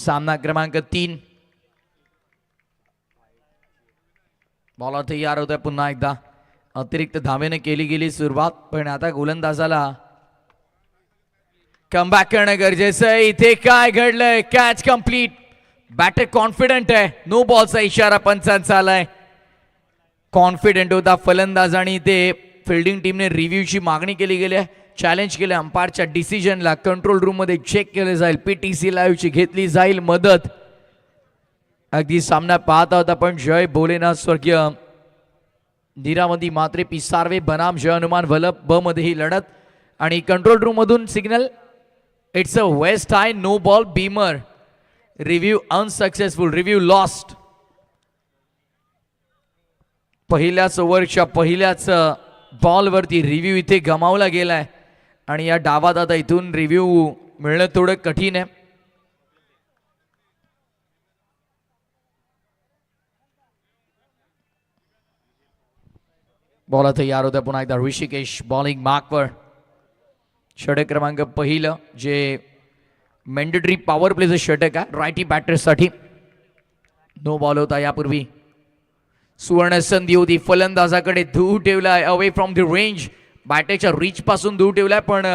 सामना क्रमांक 3. बॉलर तयार होतोय पुन्हा एकदा. अतिरिक्त धावेने केली गेली सुरुवात, पण आता गोलंदाजाला कमबॅक करणं गरजेचं आहे. इथे काय घडलंय? Catch complete. बॅटर कॉन्फिडंट आहे. नो बॉलचा इशारा पंचांचा आलाय. कॉन्फिडंट होता फलंदाज आणि ते फिल्डिंग टीमने रिव्ह्यूची मागणी केली गेली आहे. चॅलेंज केलं अंपायरच्या डिसिजनला. कंट्रोल रूम मध्ये चेक केले जाईल. पीटीसी लाईव्हची घेतली जाईल मदत. अगदी सामना पाहता होता पण जय भोलेनाथ स्वर्गीय नीरावंती मात्रे पिसार्वे बनाम जय हनुमान वल्लभ ब मध्ये ही लढत. आणि कंट्रोल रूम मधून signal, it's a waist high, no ball. Beamer review unsuccessful, review lost. पहिल्याच ओव्हरच्या पहिल्याच बॉलवरती रिव्ह्यू इथे गमावला गेलाय आणि या डावात आता इथून रिव्ह्यू मिळणं थोडं कठीण आहे. बॉल तयार होता पुन्हा एकदा. ऋषिकेश बॉलिंग मार्कवर. षटक क्रमांक पहिलं जे मॅन्डेटरी पॉवर प्लेचं षटक आहे रायटी बॅटर्ससाठी. नो बॉल होता यापूर्वी. सुवर्ण संधी होती फलंदाजाकडे. दूर ठेवलाय अवे फ्रॉम द रेंज. बॅटरच्या रीच पासून दूर ठेवलाय पण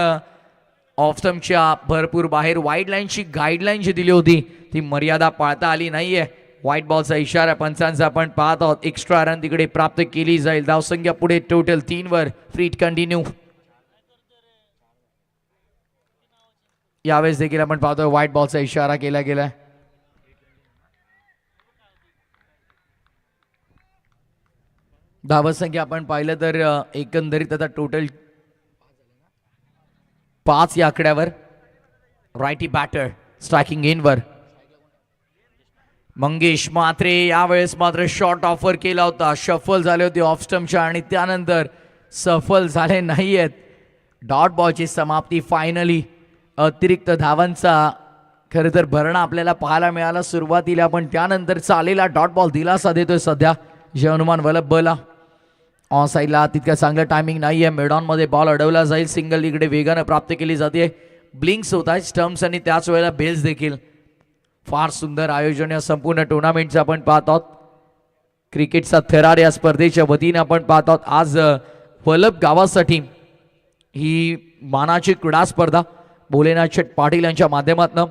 ऑफ स्टंपच्या भरपूर बाहेर. वाईड लाईनची गाईडलाईन जी दिली होती ती मर्यादा पाळता आली नाहीये. व्हाईट बॉलचा इशारा पंचांचा आपण पाहत आहोत. एक्स्ट्रा रन तिकडे प्राप्त केली जाईल. धावसंख्या पुढे टोटल 3 वर. फ्रीट कंटिन्यू. यावेळेस देखील आपण पाहतोय व्हाईट बॉलचा इशारा केला गेलाय. धावसंख्या आपण पाहिलं तर एकंदरीत आता टोटल 5 या आकड्यावर. रायटी बॅटर स्ट्रायकिंग इनवर. मंगेश मात्रे यावेळेस मात्र शॉर्ट ऑफर केला होता. शफल झाले होते ऑफ स्टंपच्या आणि त्यानंतर सफल झाले नाहीयेत. डॉट बॉलची समाप्ती फायनली. अतिरिक्त धावांचा खरं तर भरणा आपल्याला पाहायला मिळाला सुरुवातीला, पण त्यानंतर चालेला डॉट बॉल दिलासा देतोय सध्या जय हनुमान वल्लभ बला. ऑन साईडला तितकं चांगलं टायमिंग नाहीये. मिडॉन मध्ये बॉल अडवला जाईल. सिंगल इकडे वेगानं प्राप्त केली जाते. ब्लिंक्स होत आहेत स्टम्प्स आणि त्याच वेळेला बेल्स देखील. फार सुंदर आयोजन या संपूर्ण टुर्नामेंटचं आपण पाहत आहोत. क्रिकेटचा थरार या स्पर्धेच्या वतीने आपण पाहत आहोत. आज वल्लभ गावासाठी ही मानाची क्रीडा स्पर्धा भोलेनाथ शेठ पाटील यांच्या माध्यमातून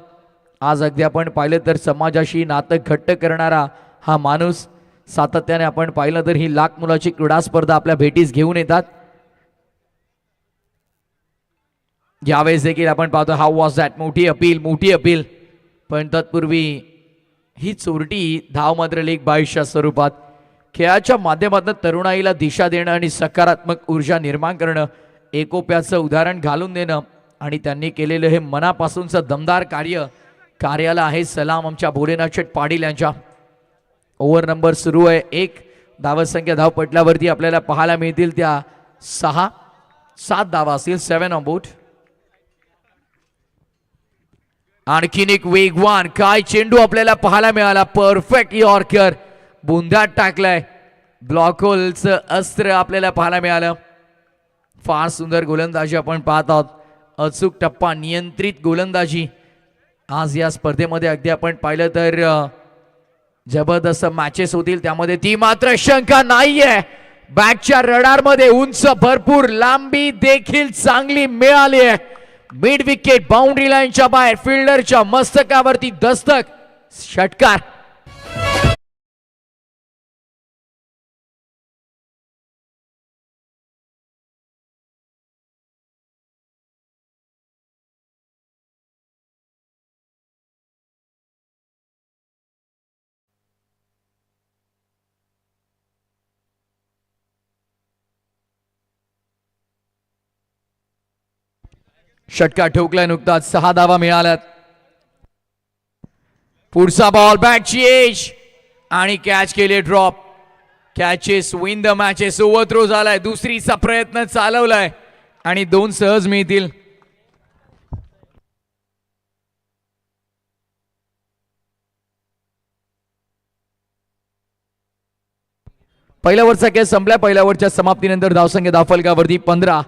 आज अगदी आपण पाहिलं तर समाजाशी नातं घट्ट करणारा हा माणूस. सातत्याने आपण पाहिलं तर ही लाख मुलाची क्रीडा स्पर्धा आपल्या भेटीस घेऊन येतात. यावेळेस देखील आपण पाहतो हाऊ वॉज दॅट. मोठी अपील पण तत्पूर्वी ही चोरटी धाव मात्र लेग 22च्या स्वरूपात. खेळाच्या माध्यमातून तरुणाईला दिशा देणं आणि सकारात्मक ऊर्जा निर्माण करणं, एकोप्याचं उदाहरण घालून देणं आणि त्यांनी केलेलं हे मनापासूनचं दमदार कार्याला आहे सलाम आमच्या भोलेनाथ शेठ पाटील यांच्या. ओव्हर नंबर सुरू आहे. 1 धावसंख्या धावपटलावरती आपल्याला पाहायला मिळतील त्या 6-7 धावा असतील. 7 ऑन बोर्ड. आणखीन एक वेगवान काय चेंडू आपल्याला पाहायला मिळाला. परफेक्ट यॉर्कर बुंद्यात टाकलाय. ब्लॉक होलचं अस्त्र आपल्याला पाहायला मिळालं. फार सुंदर गोलंदाजी आपण पाहत आहोत. अचूक टप्पा, नियंत्रित गोलंदाजी आज या स्पर्धेमध्ये अगदी आपण पाहिलं तर जबरदस्त मॅचेस होतील. त्यामध्ये ती मात्र शंका नाहीये. बॅटच्या रडारमध्ये उंच भरपूर लांबी देखील चांगली मिळाली आहे. मिड विकेट बाउंड्री लाईनच्या बाहेर. फिल्डरच्या मस्तकावरती दस्तक. षटकार. षटकार ठोकलाय नुकताच. 6 धावा मिळाल्यात. पुढचा बॉल बॅटची एज आणि कॅच केले drop. Catches win the matches. Overthrow झालाय. दुसरीचा प्रयत्न चालवलाय आणि 2 सहज मिळतील. पहिल्या ओव्हरचा खेळ संपला. पहिल्या ओव्हरच्या समाप्तीनंतर धावसंख्या धावफलकावरती 15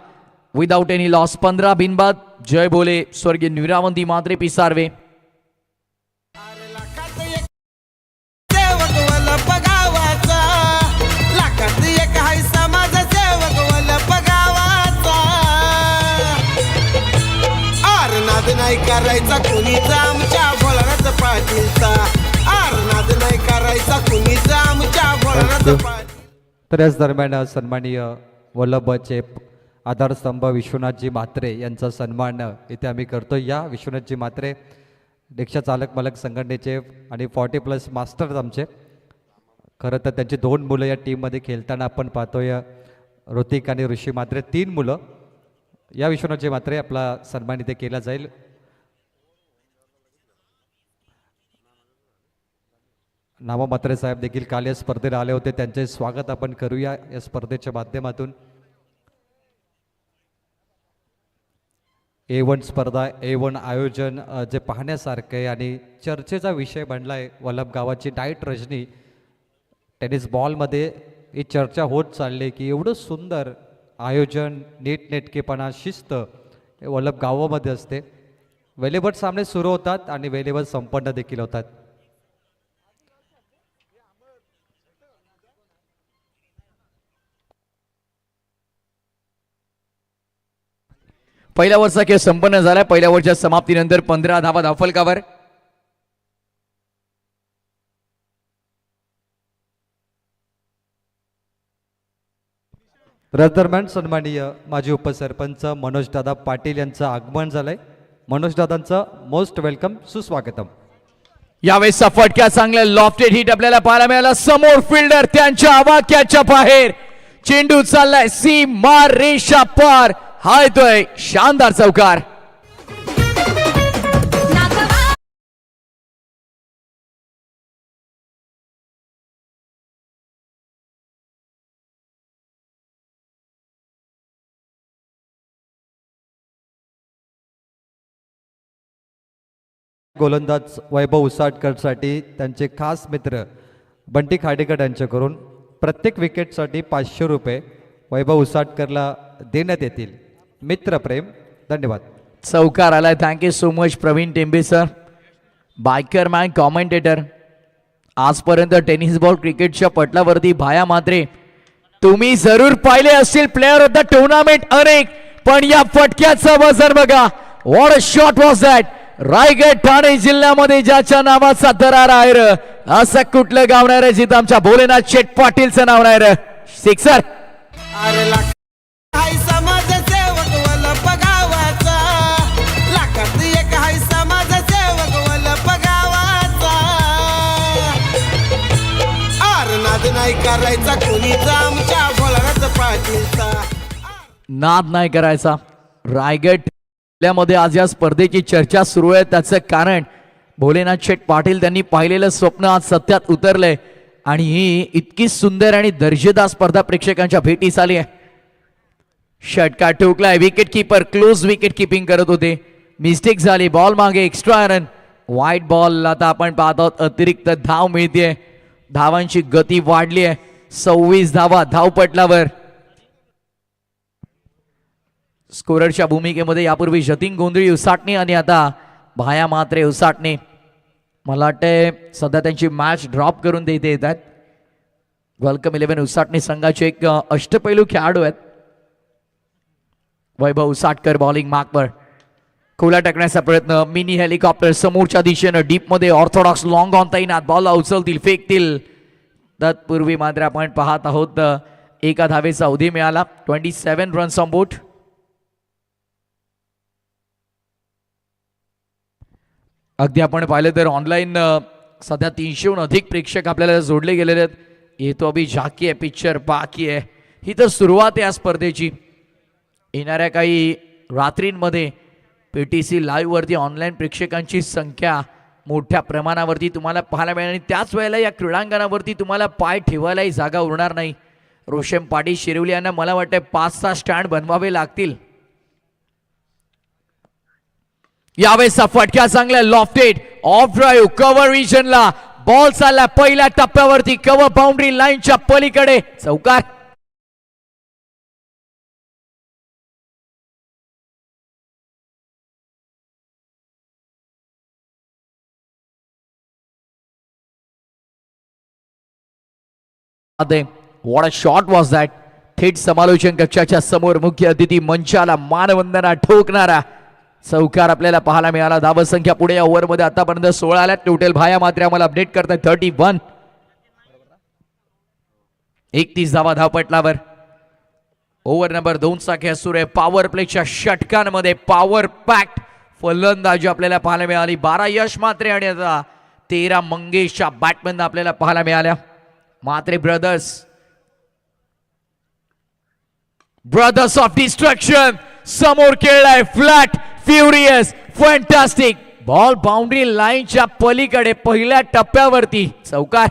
विदाउट एनी लॉस. 15 बिनबाद. जय भोले स्वर्गीय नीरावंती मात्रे पिसार्वे. नाही करायचा कुणीच आमच्या भोळानाथ पाटीलचा, नाद नाही करायचा कुणीच आमच्या भोळानाथ पाटील. तर याच दरम्यान सन्माननीय वल्लभचे आधारस्तंभ विश्वनाथजी म्हात्रे यांचा सन्मान इथे आम्ही करतो. या विश्वनाथजी म्हात्रे रिक्षा चालक मालक संघटनेचे आणि 40+ मास्टर्स आमचे. खरं तर त्यांची 2 मुलं या टीममध्ये खेळताना आपण पाहतोय, ऋतिक आणि ऋषी म्हात्रे 3 मुलं. या विश्वनाथजी म्हात्रे आपला सन्मान इथे केला जाईल. नामा म्हात्रे साहेब देखील काल या स्पर्धेला आले होते, त्यांचे स्वागत आपण करूया या स्पर्धेच्या माध्यमातून. A1 स्पर्धा, A1 आयोजन जे पाहण्यासारखं आहे आणि चर्चेचा विषय बनला आहे. वल्लभ गावाची डाईट रजनी टेनिस बॉलमध्ये ही चर्चा होत चालली की एवढं सुंदर आयोजन, नीटनेटकेपणा, शिस्त हे वल्लभ गावामध्ये असते. वेळेवर सामने सुरू होतात आणि वेळेवर संपन्न देखील होतात. पहिल्या ओव्हरचा खेळ संपन्न झालाय. पहिल्या ओव्हरच्या समाप्तीनंतर 15 धावा धावफलकावर. दरम्यान सन्माननीय माजी उपसरपंच मनोजदादा पाटील यांचं आगमन झालंय. मनोजदादांचं मोस्ट वेलकम, सुस्वागतम. यावेळेसचा फटका चांगला लॉफ्टेड हिट आपल्याला पाहायला मिळाला. समोर फिल्डर त्यांच्या आवाक्याच्या बाहेर, चेंडू चाललाय सीमा रेषा पार. हा येतोय शानदार चौकार. गोलंदाज वैभव उसाटकरसाठी त्यांचे खास मित्र बंटी खाडेकर यांच्याकडून प्रत्येक विकेटसाठी 500 रुपये वैभव उसाटकरला देण्यात येतील. मित्रप्रेम. धन्यवाद. चौकार आलाय. Thank you so much Praveen Tembe sir, biker man, commentator. आजपर्यंत टेनिस बॉल क्रिकेटच्या पटलावरती भाया म्हात्रे तुम्ही जरूर पाहिले असतील प्लेअर ऑफ द टुर्नामेंट अनेक, पण या फटक्याचं वजन बघा. What a shot was that. Raigad Thane जिल्ह्यामध्ये ज्याच्या नावाचा दरार आहे र, असं कुठलं गाव नाही रे जिथं आमच्या भोलेनाथ शेठ पाटीलचं नाव नाही र. सिक्सर. अरे हाय समाजसेवक वल्लभ गावाचा, लाखात एक हाय समाजसेवक वल्लभ गावाचा, नाद नाही करायचा कुणीच आमच्या भोळानाथ पाटीलचा. नाद नाही करायचा. रायगड जिल्ह्यामध्ये आज या स्पर्धेची चर्चा सुरू आहे. त्याचं कारण भोलेनाथ शेठ पाटील त्यांनी पाहिलेलं स्वप्न आज सत्यात उतरलंय आणि ही इतकी सुंदर आणि दर्जेदार स्पर्धा प्रेक्षकांच्या भेटीस आली आहे. षटकार ठोकलाय. Wicket keeper close wicket keeping करत होते, मिस्टेक झाली. बॉल मागे एक्स्ट्रा रन, व्हाईट बॉल. आता आपण पाहत आहोत अतिरिक्त धाव मिळते. धावांची गती वाढली आहे. 26 धावा धावपटलावर. स्कोररच्या भूमिकेमध्ये यापूर्वी जतीन गोंधळी उसाटणे आणि आता भाया म्हात्रे उसाटणे. मला वाटतंय सध्या त्यांची मॅच ड्रॉप करून देते येतात. वेलकम 11 उसाटणे संघाचे एक अष्टपैलू खेळाडू आहेत. वैभव उसाटकर बॉलिंग मार्कवर. खोला टाकण्याचा प्रयत्न. मिनी हेलिकॉप्टर समोरच्या दिशेनं डीपमध्ये. ऑर्थोडॉक्स लॉंग ऑन तैनात. बॉलला उचलतील, फेकतील. तत्पूर्वी मात्र आपण पाहत आहोत एका धावेचा अवधी मिळाला. 27 रन्स ऑन बोर्ड. अगदी आपण पाहिलं तर ऑनलाईन सध्या 300हून अधिक प्रेक्षक आपल्याला जोडले गेलेले आहेत. येतो अभि झाकी आहे, पिक्चर बाकी आहे. ही तर सुरुवात आहे या स्पर्धेची. येणाऱ्या काही रात्रींमध्ये PTC लाईव्ह वरती ऑनलाईन प्रेक्षकांची संख्या मोठ्या प्रमाणावरती तुम्हाला पाहायला मिळेल आणि त्याच वेळेला या क्रीडांगणावरती तुम्हाला पाय ठेवायलाही जागा उरणार नाही. रोशन पाटील शिरवली यांना मला वाटतं 5-6 स्टँड बनवावे लागतील. यावेळेसचा फटका चांगला लॉफ्टेड ऑफ ड्राईव्ह कव्हर रिजनला. बॉल चालला पहिल्या टप्प्यावरती कव्हर बाउंड्री लाईनच्या पलीकडे. चौकार. What a shot was that. थेट समालोचन कक्षाच्या समोर मुख्य अतिथी मंचाला मानवंदना ठोकणारा चौकार आपल्याला पाहायला मिळाला. धावसंख्या पुढे या ओव्हरमध्ये आतापर्यंत 16 आल्या. टोटल भाया मात्र आम्हाला अपडेट करताय 31. 31 धावा धावपटलावर. ओव्हर नंबर 2 चा खेळ सुरू आहे. पॉवर प्लेच्या षटकांमध्ये पॉवर पॅक्ट फलंदाजी आपल्याला पाहायला मिळाली. 12 यश मात्रे आणि आता 13 मंगेशच्या बॅटमॅन आपल्याला पाहायला मिळाल्या. मात्रे ब्रदर्स ऑफ डिस्ट्रक्शन समोर खेळलाय. Flat furious fantastic ball boundary लाईनच्या पलीकडे पहिल्या टप्प्यावरती चौकार.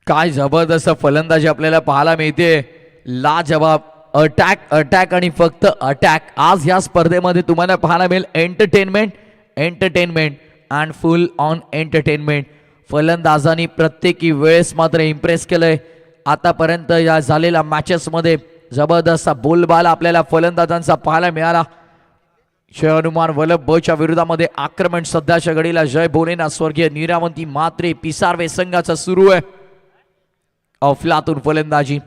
काय जबरदस्त फलंदाजी आपल्याला पाहायला मिळते. लाजवाब अटॅक आणि फक्त अटॅक. आज या स्पर्धेमध्ये तुम्हाला पाहायला मिळेल entertainment and full on entertainment. फलंदाजांनी प्रत्येकी वेळेस मात्र इम्प्रेस केलंय. आतापर्यंत या झालेल्या मॅचेसमध्ये जबरदस्त बोलबाला आपल्याला फलंदाजांचा पाहायला मिळाला. जय हनुमान वल्लभ बच्या विरोधामध्ये आक्रमण सध्याच्या घडीला जय भोलेनाथ स्वर्गीय नीरावंती मात्रे पिसारवे संघाचा सुरू आहे. अफलातून फलंदाजी.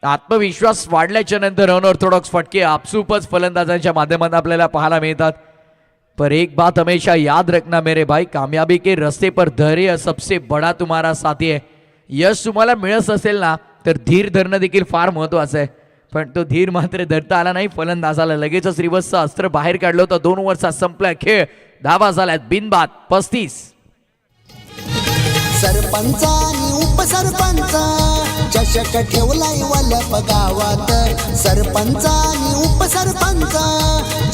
आत्मविश्वास वाढल्याच्या नंतर अनऑर्थोडॉक्स फटके आपसूपच फलंदाजांच्या माध्यमातून आपल्याला पाहायला मिळतात. पर एक बात हमेशा याद रखना मेरे भाई, कामयाबी के रस्ते पर धैर्य सबसे बड़ा तुम्हारा साथी है. यश तुम्हाला मिळत असेल ना तर धीर धरणं देखील फार महत्वाचं आहे. पण तो धीर मात्र धरता आला नाही. फलंदाजाला लगेचच रिव्हर्सचं अस्त्र बाहेर काढलं होतं. 2 ओव्हरचा संपला खेळ. धावा झाल्यात बिनबाद 35. सरपंच आणि उपसरपंच चषक ठेवलाय वलप गावात. सरपंच आणि उपसरपंच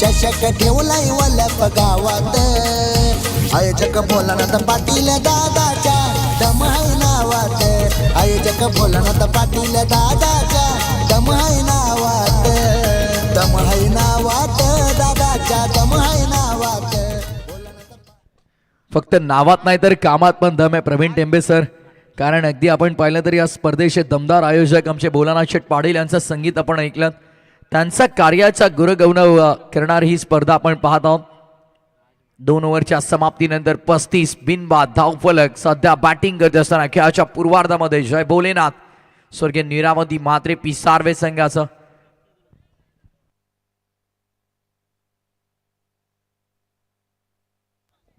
चषक ठेवलाय वलप गावात. आयोजक भोलानाथ पाटील दादाच्या दम आहे नावात. आयोजक भोलानाथ पाटील दादाच्या दम आहे नावात. दम आहे नावात. दादाच्या दम आहे नावात. फक्त नावात नाही तर कामात पण दम आहे प्रवीण टेंबे सर. कारण अगदी आपण पाहिलं तर या स्पर्धेचे दमदार आयोजक आमचे भोलानाथ शेठ पाटील यांचं संगीत आपण ऐकलं. त्यांचा कार्याचा गुरगौरव करणारी ही स्पर्धा आपण पाहत आहोत. 2 ओव्हरच्या समाप्तीनंतर 35 बिनबाद धावफलक. सध्या बॅटिंग करत असताना खेळाच्या पूर्वार्धामध्ये जय भोलेनाथ स्वर्गीय नीरावती मात्रे पिसारवे संघाचं.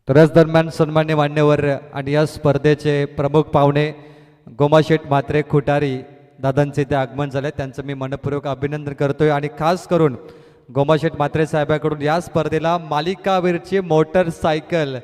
तर याच दरम्यान सन्मान्य मान्यवर आणि या स्पर्धेचे प्रमुख पाहुणे गोमाशेठ म्हात्रे खुटारी दादांचे ते आगमन झाले. त्यांचं मी मनपूर्वक अभिनंदन करतोय. आणि खास करून गोमाशेठ म्हात्रे साहेबांकडून या स्पर्धेला मालिकावीरची मोटरसायकल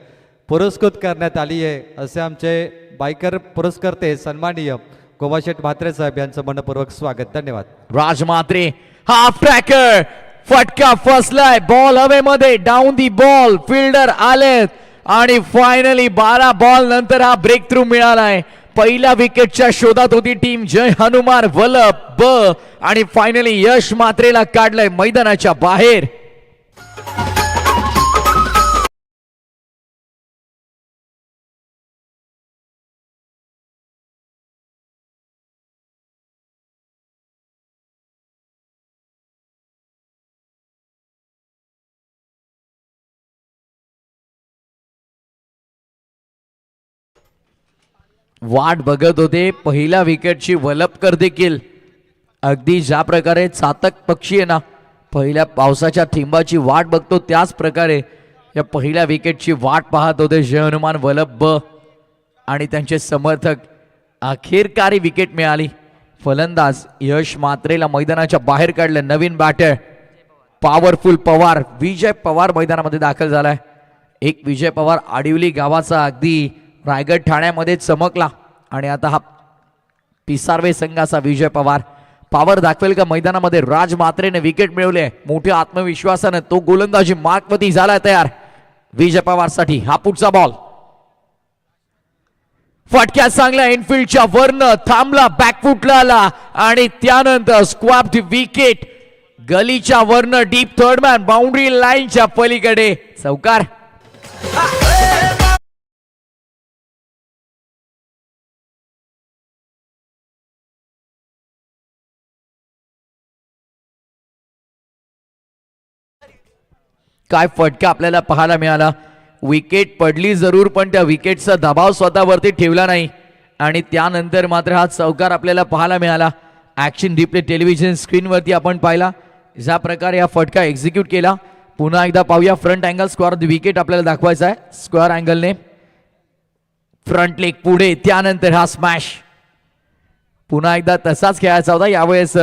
पुरस्कृत करण्यात आली आहे. असे आमचे बायकर पुरस्कर्ते सन्माननीय गोमाशेठ म्हात्रे साहेब यांचं मनपूर्वक स्वागत. धन्यवाद. राज म्हात्रे हाफ ट्रॅकर फटका फसलाय. बॉल हवेमध्ये डाऊन दी बॉल. फिल्डर आलेत आणि फायनली 12 बॉल नंतर हा ब्रेक थ्रू मिळालाय. पहिल्या विकेटच्या शोधात होती टीम जय हनुमान वल्लभ ब आणि फायनली यश मात्रेला काढलंय मैदानाच्या बाहेर. वाट बघत होते पहिल्या विकेटची. वलपकर देखील अगदी ज्या प्रकारे चातक पक्षी आहे ना पहिल्या पावसाच्या थेंबाची वाट बघतो त्याच प्रकारे या पहिल्या विकेटची वाट पाहत होते जय हनुमान वल्लभ ब आणि त्यांचे समर्थक. अखेरकारी विकेट मिळाली. फलंदाज यश मात्रेला मैदानाच्या बाहेर काढले. नवीन बॅटर पॉवरफुल पवार विजय पवार मैदानामध्ये दाखल झालाय. एक विजय पवार आडिवली गावाचा अगदी रायगड ठाण्यामध्ये चमकला आणि आता हा पिसारवे संघाचा विजय पवार. पॉवर दाखवेल का मैदानामध्ये. राज मात्रेने विकेट मिळवले. मोठ्या आत्मविश्वासाने तो गोलंदाजी मार्कवरती झालाय तयार विजय पवारसाठी. हा पुढचा बॉल फटक्या चांगल्या इनफिल्डच्या वरनं थांबला. बॅकफुटला आला आणि त्यानंतर स्क्वॅप विकेट गलीच्या वरनं डीप थर्ड मॅन बाउंड्री लाईनच्या पलीकडे चौकार. काय फटका आपल्याला पाहायला मिळाला. विकेट पडली जरूर, पण त्या विकेटचा दबाव स्वतःवरती ठेवला नाही आणि त्यानंतर मात्र हा चौकार आपल्याला पाहायला मिळाला. ॲक्शन रिप्ले टेलिव्हिजन स्क्रीनवरती आपण पाहिला ज्या प्रकारे हा फटका एक्झिक्यूट केला. पुन्हा एकदा पाहूया फ्रंट अँगल स्क्वेअर विकेट आपल्याला दाखवायचा आहे. स्क्वेअर अँगलने फ्रंट लेग पुढे, त्यानंतर हा स्मॅश. पुन्हा एकदा तसाच खेळायचा होता. यावेळेस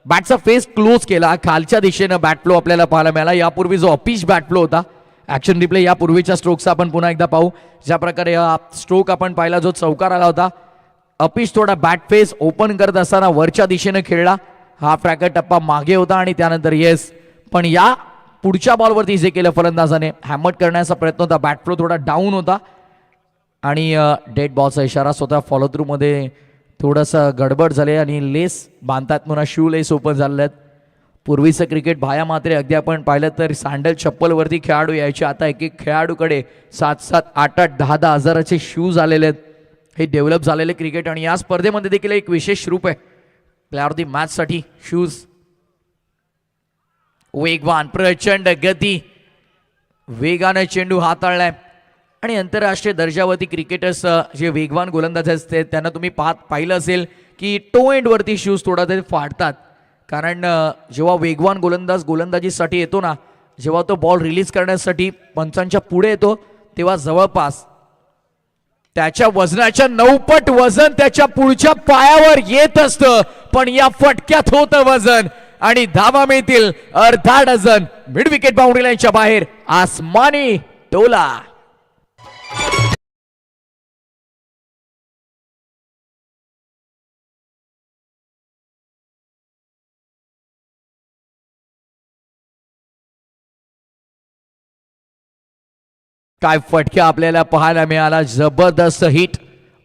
बॅटचा फेस क्लोज केला, खालच्या दिशेनं बॅट फ्लो आपल्याला पाहायला मिळाला. यापूर्वी जो अपिच बॅट फ्लो होता ॲक्शन रिप्ले यापूर्वीच्या स्ट्रोकचा आपण पुन्हा एकदा पाहू. ज्या प्रकारे हा स्ट्रोक आपण पाहिला जो चौकार आला होता, अपिच थोडा बॅट फेस ओपन करत असताना वरच्या दिशेनं खेळला. हा फ्रॅकर टप्पा मागे होता आणि त्यानंतर येस, पण या पुढच्या बॉलवरती जे केलं फलंदाजाने हॅमट करण्याचा प्रयत्न होता. बॅट फ्लो थोडा डाऊन होता आणि डेड बॉलचा इशारा स्वतः फॉलो थ्रू मध्ये थोडंसं गडबड झाले आणि लेस बांधतात पुन्हा शू लेस ओपन झालेले आहेत. पूर्वीचं क्रिकेट भाया मात्रे अगदी आपण पाहिलं तर सँडल चप्पलवरती खेळाडू यायचे. आता एक एक खेळाडूकडे 7-7, 8-8, 10-10 हजाराचे शूज आलेले आहेत. हे डेव्हलप झालेले क्रिकेट आणि या स्पर्धेमध्ये देखील एक विशेष रूप आहे प्लेअर ऑफ दी मॅचसाठी शूज. वेगवान प्रचंड गती, वेगाने चेंडू हाताळलाय आणि आंतरराष्ट्रीय दर्जावरती क्रिकेटर्स जे वेगवान गोलंदाज असते त्यांना तुम्ही पाहिलं असेल की टो एंडवरती शूज थोडा ते फाडतात. कारण जेव्हा वेगवान गोलंदाज गोलंदाजीसाठी येतो ना, जेव्हा तो बॉल रिलीज करण्यासाठी पंचांच्या पुढे येतो तेव्हा जवळपास त्याच्या वजनाच्या 9 पट वजन त्याच्या पुढच्या पायावर येत असतं. पण या फटक्यात होतं वजन आणि धावा मिळतील अर्धा डझन. मिड विकेट बाउंड्री लाईनच्या बाहेर आसमानी टोला. काय फटका आपल्याला पाहायला मिळाला. जबरदस्त हिट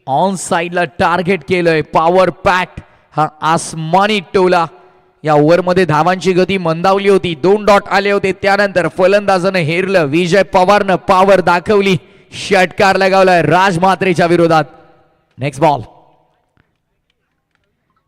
ऑन साइडला टार्गेट केलंय. पॉवर पॅक्ट हा आसमानी टोला. या ओव्हरमध्ये धावांची गती मंदावली होती, 2 डॉट आले होते. त्यानंतर फलंदाजानं हेरलं, विजय पवारनं पॉवर दाखवली, षटकार लगावलाय राज म्हात्रेच्या विरोधात. Next ball.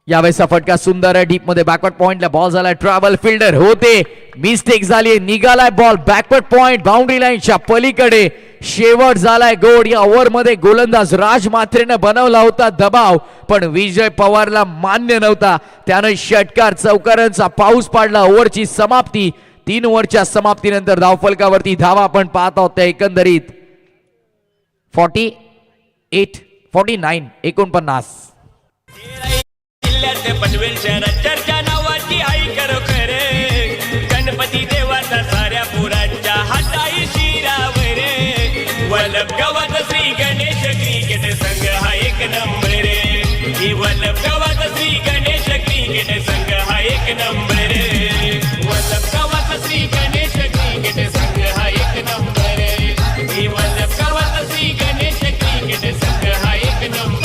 यावेळेसचा फटका सुंदर आहे. डीप मध्ये बॅकवर्ड पॉइंटला बॉल झालाय. ट्रॅव्हल फिल्डर होते, मिस्टेक झाली, निघालाय बॉल बॅकवर्ड पॉइंट बाउंड्री लाईनच्या पलीकडे. शेवट झालाय गोड. या ओव्हर मध्ये गोलंदाज राज म्हात्रेनं बनवला होता दबाव, पण विजय पवारला मान्य नव्हता. त्यानं षटकार चौकारांचा पाऊस पाडला. ओव्हरची समाप्ती. 3 ओव्हरच्या समाप्तीनंतर धावफलकावरती धावा आपण पाहत आहोत त्या एकंदरीत 48-49 49. पनवेल शहरात चर्चा नावाची आई खरोखर गणपती देवाचा साऱ्या पुरांच्या हाताई शिरावर. वल्लभ गावात श्री गणेश क्रिकेट संघ हा एक नंबर. ही वल्लभ गावात श्री गणेश क्रिकेट संघ हा एक नंबर. वल्लभ गावात श्री गणेश क्रिकेट संघ हा एक नंबर. ही वल्लभ गावात श्री गणेश क्रिकेट संघ हा एक नंबर.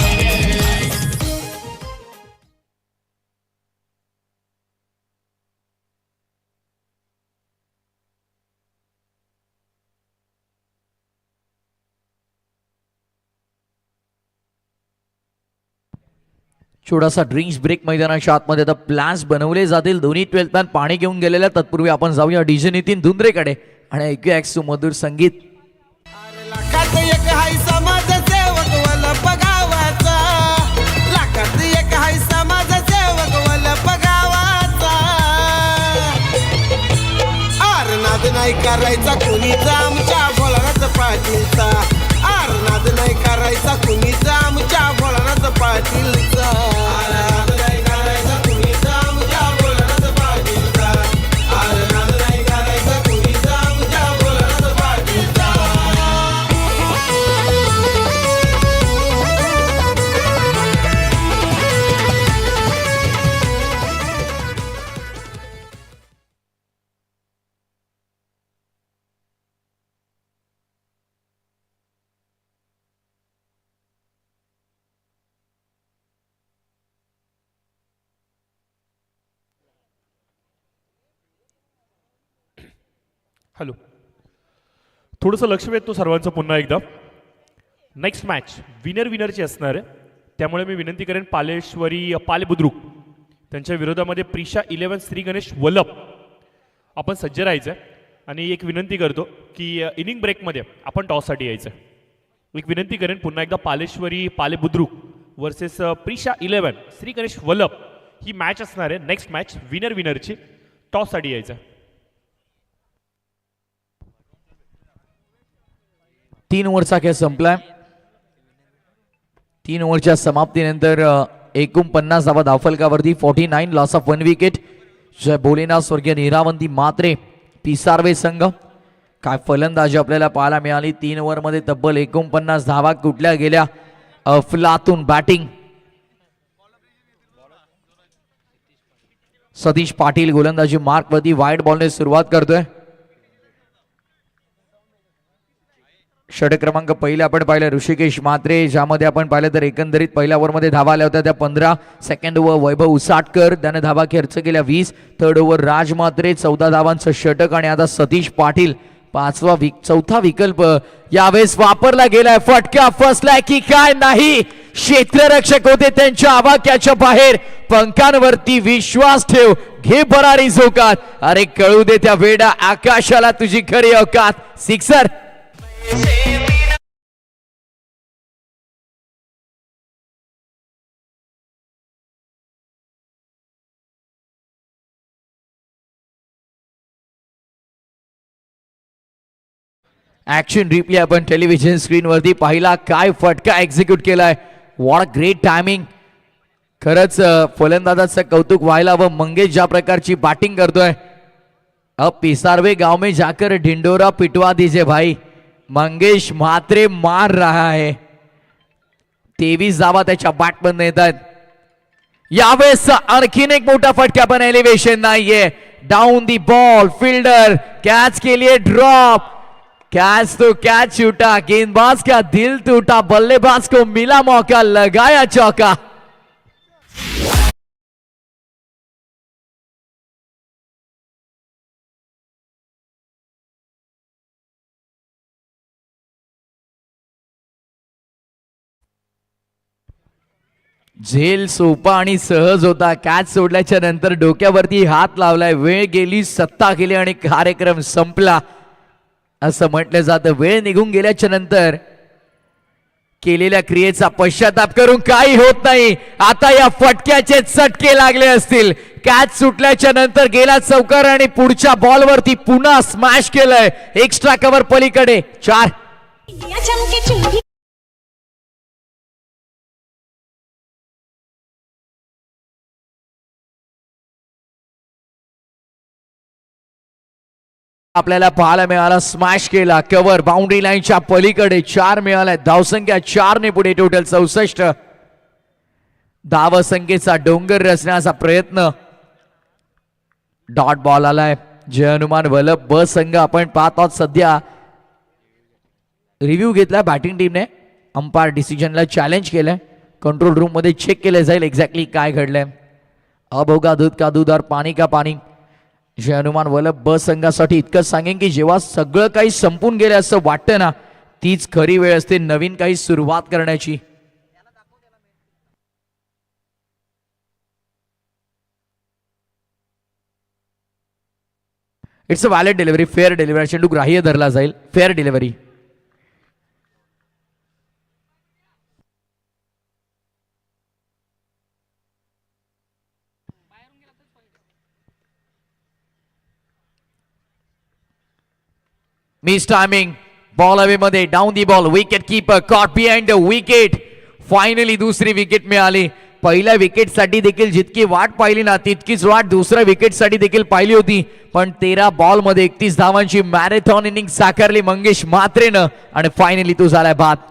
छोटासा ड्रिंक्स ब्रेक मैदानाच्या आतमध्ये आता प्लॅन्स बनवले जातील. दोन्ही 12th मॅन पाणी घेऊन गेलेल्या. तत्पूर्वी आपण जाऊया डीजे नितीन धुंद्रेकडे आणि ऐकूया एक सुमधुर संगीत. लाखात एक हाय समाजसेवक वल्लभ गावाचा. लाखात एक हाय समाजसेवक वल्लभ गावाचा. आरनाद नाही करायचा कुणीचा आमच्या भोळानाथ पाटीलचा. आरनाद नाही करायचा कुणीचा आमच्या भोळानाथ पाटीलचा. आरनाद नाही करायचा कुणीचा आमच्या भोळानाथ पाटीलचा. आरनाद नाही करायचा कुणीचा आमच्या भोळानाथ पाटीलचा. हॅलो, थोडंसं लक्ष वेधतो सर्वांचं पुन्हा एकदा. नेक्स्ट मॅच विनरची असणार आहे, त्यामुळे मी विनंती करेन पाले बुद्रुक त्यांच्या विरोधामध्ये प्रिशा 11 श्री गणेश वल्लभ आपण सज्ज राहायचं आहे आणि एक विनंती करतो की इनिंग ब्रेकमध्ये आपण टॉससाठी यायचं. एक विनंती करेन पुन्हा एकदा पालेश्वरी पाले बुद्रुक वर्सेस प्रिशा 11 श्री गणेश वल्लभ ही मॅच असणार आहे. नेक्स्ट मॅच विनरची टॉससाठी यायचं. 3 ओव्हरचा खेळ संपलाय. 3 ओव्हरच्या समाप्तीनंतर 49 धावा धावफलकावरती 49 लॉस ऑफ 1 विकेट. जय भोलेनाथ स्वर्गीय निरावंती मात्रे पिसारवे संघ. काय फलंदाजी आपल्याला पाहायला मिळाली. 3 ओव्हरमध्ये तब्बल 49 धावा कुठल्या गेल्या. अफलातून बॅटिंग. सतीश पाटील गोलंदाजी मार्कवरती वाईट बॉलने सुरुवात करतोय. षटक क्रमांक पहिले आपण पाहिलं ऋषिकेश म्हात्रे, ज्यामध्ये आपण पाहिलं तर एकंदरीत पहिल्या ओव्हरमध्ये धावा आल्या होत्या त्या 15. सेकंड ओव्हर वैभव उसाटकर त्याने धावा खर्च केल्या 20. थर्ड ओव्हर राज म्हात्रे 14 धावांचं षटक. आणि आता सतीश पाटील चौथा विकल्प यावेळेस वापरला गेलाय. फटका फसलाय की काय नाही. क्षेत्ररक्षक होते त्यांच्या आवाक्याच्या बाहेर. पंखांवरती विश्वास ठेव, घे भरारी झोकात. अरे कळू दे त्या वेडा आकाशाला तुझी खरी अवकात. सिक्सर. ऍक्शन रिप्ले आपण टेलिव्हिजन स्क्रीनवरती पाहिला. काय फटका एक्झिक्यूट केलाय. What a great timing. खरंच फलंदाजाचं कौतुक व्हायला व मंगेश ज्या प्रकारची बॅटिंग करतोय. अब पिसारवे गाव में जाकर ढिंडोरा पिटवा दीजिए भाई. मंगेश म्हात्रे मार रहा है. 23 धावा त्याच्या बॅटमधून येत आहेत. यावेळेस आणखीन एक मोठा फटका पण एलिव्हेशन नाहीये. Down the ball fielder catch के लिए ड्रॉप. कैच तो कैच छूटा, गेंदबाज का दिल टूटा, बल्लेबाज को मिला मौका, लगाया चौका. झेल सोपा आणि सहज होता. कॅच सोडल्याच्या नंतर डोक्यावरती हात लावलाय. वेळ गेली, सत्ता गेली आणि कार्यक्रम संपला असं म्हटलं जातं. वेळ निघून गेल्याच्या नंतर केलेल्या क्रियेचा पश्चाताप करून काही होत नाही. आता या फटक्याचे चटके लागले असतील. कॅच सुटल्याच्या नंतर गेला चौकार आणि पुढच्या बॉलवरती पुन्हा स्मॅश केलंय. एक्स्ट्रा कव्हर पलीकडे 4. आपल्याला पाहायला मिळाला. स्मॅश केला, कव्हर बाउंड्री लाईनच्या पलीकडे 4 मिळाल्या. धावसंख्या 4 ने पुढे, टोटल 64. धावसंख्येचा डोंगर रचण्याचा प्रयत्न. डॉट बॉल आलाय. जय हनुमान वल्लभ ब संघ आपण पाहत आहोत. सध्या रिव्ह्यू घेतला बॅटिंग टीमने. अंपायर डिसिजनला चॅलेंज केलंय. कंट्रोल रूम मध्ये चेक केलं जाईल एक्झॅक्टली काय घडलंय. अब होगा दूध का दूध और पाणी का पाणी. जय हनुमान वल्लभ ब संघासाठी इतकंच सांगेन की जेव्हा सगळं काही संपून गेलं असं वाटतं ना, तीच खरी वेळ असते नवीन काही सुरुवात करण्याची. It's a valid delivery, fair delivery. चेंडू ग्राह्य धरला जाईल. Fair delivery. Miss timing. Ball हवे मध्ये. Down the ball. Wicket keeper caught behind the wicket. Finally दुसरी विकेट मिळाली. पहिल्या विकेटसाठी देखील जितकी वाट पाहिली ना, तितकीच वाट दुसऱ्या विकेटसाठी देखील पाहिली होती. पण 13 बॉल मध्ये 31 धावांची मॅरेथॉन इनिंग साकारली मंगेश म्हात्रेनं आणि फायनली तो झालाय बाद.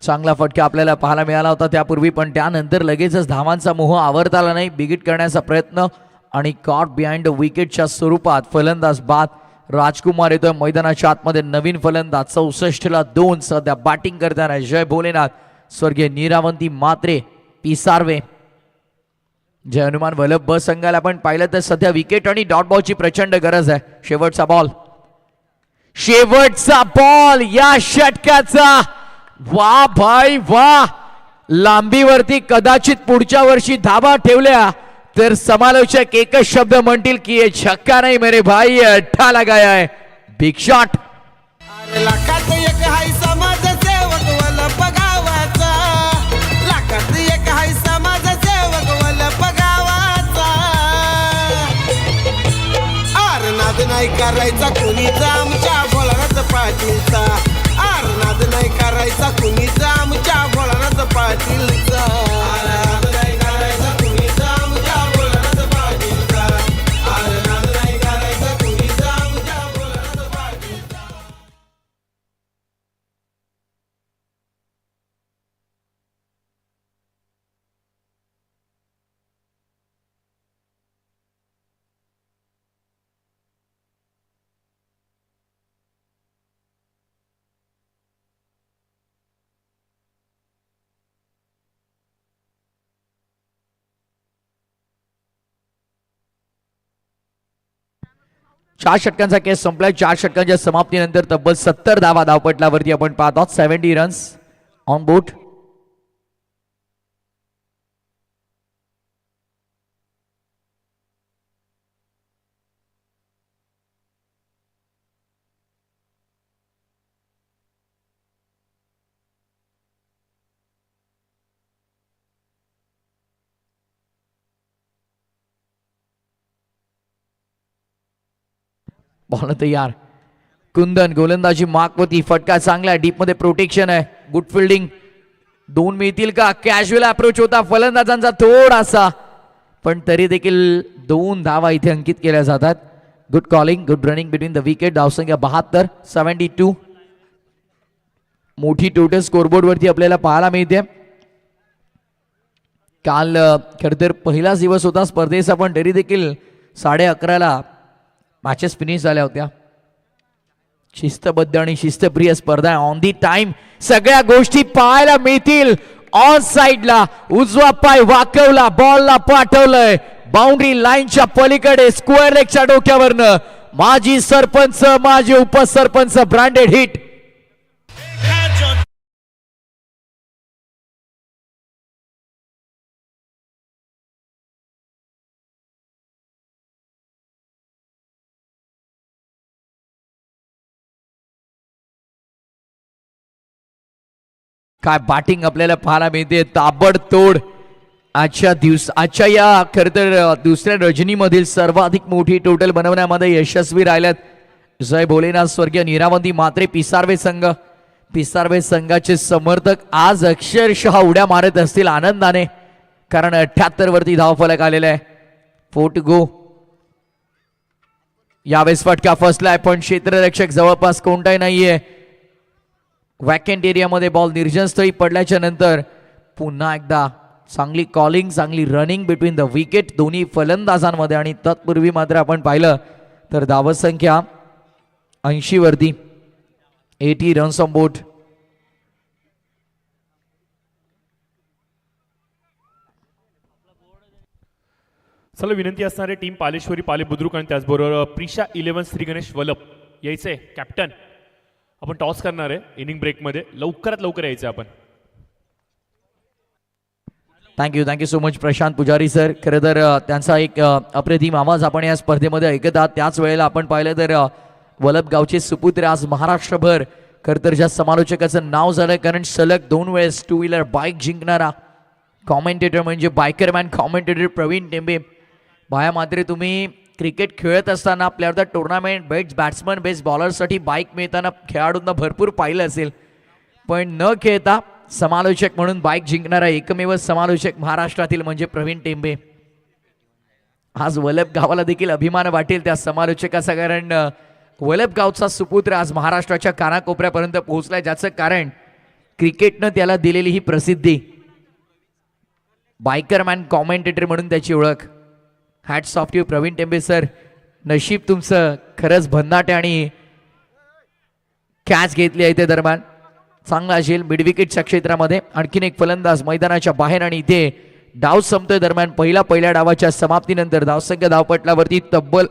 चांगला फटका आपल्याला पाहायला मिळाला होता त्यापूर्वी, पण त्यानंतर लगेचच धावांचा मोह आवरता आला नाही. बिगिट करण्याचा प्रयत्न आणि कॉट बिहाइंड विकेटच्या स्वरूपात फलंदाज बाद. राजकुमार येतोय मैदानाच्या आतमध्ये. नवीन फलंदाज 64 ला 2. सध्या बॅटिंग करताना जय भोलेनाथ स्वर्गीय नीरावंती मात्रे पिसारवे. जय हनुमान वल्लभ ब संघाला आपण पाहिलं तर सध्या विकेट आणि डॉट बॉलची प्रचंड गरज आहे. शेवटचा बॉल या षटकाचा. वा भाई वा, लांबीवरती कदाचित पुढच्या वर्षी धाबा ठेवल्या तर समालोचक एकच शब्द म्हणतील की ये छक्का नाही मेरे भाई, अठ्ठा लगाया है. Big shot. लाखात एक हाय समाजसेवक वल्लभ गावाचा, लाखात एक हाय समाजसेवक वल्लभ गावाचा. नाद नाही करायचा कुणीचा आमच्या भोळानाथ पाटीलचा, नाद नाही करायचा कुणीचा आमच्या भोळानाथ पाटीलचा. नाद नाही करायचा कुणीचा आमच्या भोळानाथ पाटीलचा, नाद नाही करायचा कुणीचा आमच्या भोळानाथ पाटीलचा. चार षटकांचा केस संपलाय. 4 षटकांच्या समाप्तीनंतर तब्बल 70 धावा धावपटलावरती आपण पाहत आहोत. 70 रन्स ऑन बोर्ड. बॉल तयार. कुंदन गोलंदाजी माकवती. फटका चांगला, डीप मध्ये प्रोटेक्शन आहे. Good fielding. 2 मिळतील का? कॅज्युअल अप्रोच होता फलंदाजांचा थोडासा, पण तरी देखील 2 धावा इथे अंकित केल्या जातात. Good calling, good running between the wicket. धावसंख्या 72. 72 मोठी टोटल स्कोरबोर्ड वरती आपल्याला पाहायला मिळते. काल खरं तर पहिलाच दिवस होता स्पर्धेचा, पण तरी देखील 11:30 मॅचेस फिनिश झाल्या होत्या. शिस्तबद्ध आणि शिस्तप्रिय स्पर्धा आहे. ऑन दी टाइम सगळ्या गोष्टी पाहायला मिळतील. ऑन साइडला उजवा पाय वाकवला, बॉलला पाठवलंय बाउंड्री लाईनच्या पलीकडे स्क्वेअर लेगच्या डोक्यावरनं. माजी सरपंच, माजी उपसरपंच ब्रँडेड हिट. काय बॅटिंग आपल्याला पाहायला मिळते. ताबडतोड आजच्या या खरं तर दुसऱ्या रजनीमधील सर्वाधिक मोठी टोटल बनवण्यामध्ये यशस्वी राहिल्यात जय भोलेनाथ स्वर्गीय नीरावंती मात्रे पिसारवे संघ. पिसारवे संघाचे समर्थक आज अक्षरशः उड्या मारत असतील आनंदाने, कारण 78 वरती धावफलक आलेला आहे. 4 to go. यावेळेस फटका फसलाय, पण क्षेत्ररक्षक जवळपास कोणताही नाहीये. वॅकेंट एरियामध्ये बॉल निर्जनस्थळी पडल्याच्या नंतर पुन्हा एकदा चांगली कॉलिंग, चांगली रनिंग बिटवीन द विकेट दोन्ही फलंदाजांमध्ये. आणि तत्पूर्वी मात्र आपण पाहिलं तर धावसंख्या 80 वरती. 80 रन्स ऑन बोर्ड. चला विनंती असणारे टीम पालेश्वरी, पाले बुद्रुक आणि त्याचबरोबर प्रिशा 11 श्री गणेश वल्लभ यायचे कॅप्टन. आपण टॉस करणार आहे इनिंग ब्रेकमध्ये. लवकरात लवकर यायचं आपण. थँक्यू सो मच प्रशांत पुजारी सर. खरं तर त्यांचा एक अप्रतिम आवाज आपण या स्पर्धेमध्ये ऐकत आहात. त्याच वेळेला आपण पाहिलं तर वल्लभ गावचे सुपुत्र आज महाराष्ट्रभर खरं तर ज्या समालोचकाचं नाव झालं, कारण सलग 2 वेळेस 2 व्हीलर बाईक जिंकणारा कॉमेंटेटर म्हणजे बायकरमॅन कॉमेंटेटर प्रवीण टेंबे. भाया मात्र तुम्ही क्रिकेट खेळत असताना player the tournament, best batsman, best बॉलरसाठी बाईक मिळताना खेळाडूंना भरपूर पाहिलं असेल, पण न खेळता समालोचक म्हणून बाईक जिंकणारा एकमेव समालोचक महाराष्ट्रातील म्हणजे प्रवीण टेंबे. आज वल्लभ गावाला देखील अभिमान वाटेल त्या समालोचकाचा, कारण वल्लभ गावचा सुपुत्र आज महाराष्ट्राच्या कानाकोपऱ्यापर्यंत पोहोचलाय, ज्याचं कारण क्रिकेटनं त्याला दिलेली ही प्रसिद्धी. बायकरमॅन कॉमेंटेटर म्हणून त्याची ओळख. Hats off to Praveen Tembe sir. नशीब तुमचं खरंच भन्नाट आणि कॅच घेतली आहे ते दरम्यान. चांगला झेल मिडविकेटच्या क्षेत्रामध्ये. आणखीन एक फलंदाज मैदानाच्या बाहेर आणि इथे डाव संपतोय. दरम्यान पहिल्या डावाच्या समाप्तीनंतर धावसंख्या धावपटलावरती तब्बल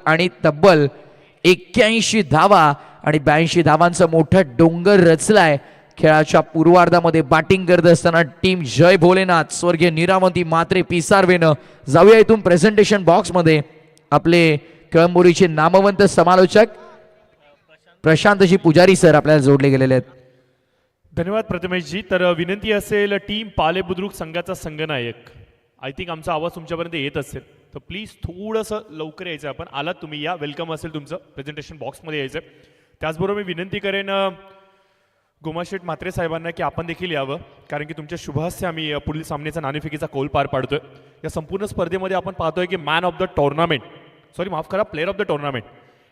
81 धावा आणि 82 धावांचा मोठा डोंगर रचलाय. खेळाच्या पूर्वार्धामध्ये बॅटिंग करत असताना टीम जय भोलेनाथ स्वर्गीय नीरावंती मात्रे पिसारवेनं. जाऊया इथून प्रेझेंटेशन बॉक्समध्ये. आपले कळंबोलीचे नामवंत समालोचक प्रशांतजी पुजारी सर आपल्याला जोडले गेलेले आहेत. धन्यवाद प्रथमेशजी. तर विनंती असेल टीम पाले बुद्रुक संघाचा संघनायक, आय थिंक आमचा आवाज तुमच्यापर्यंत येत असेल तर प्लीज थोडंसं लवकर यायचं. आपण आलात तुम्ही या, वेलकम असेल तुमचं प्रेझेंटेशन बॉक्समध्ये यायचं. त्याचबरोबर मी विनंती करेन गोमाशेठ म्हात्रे साहेबांना की आपण देखील यावं, कारण की तुमच्या शुभहस्ते आम्ही पुढील सामन्याचा नाणेफेकीचा कौल पार पाडतोय. या संपूर्ण स्पर्धेमध्ये आपण पाहतोय की मॅन ऑफ द टुर्नामेंट, माफ करा, प्लेअर ऑफ द टुर्नामेंट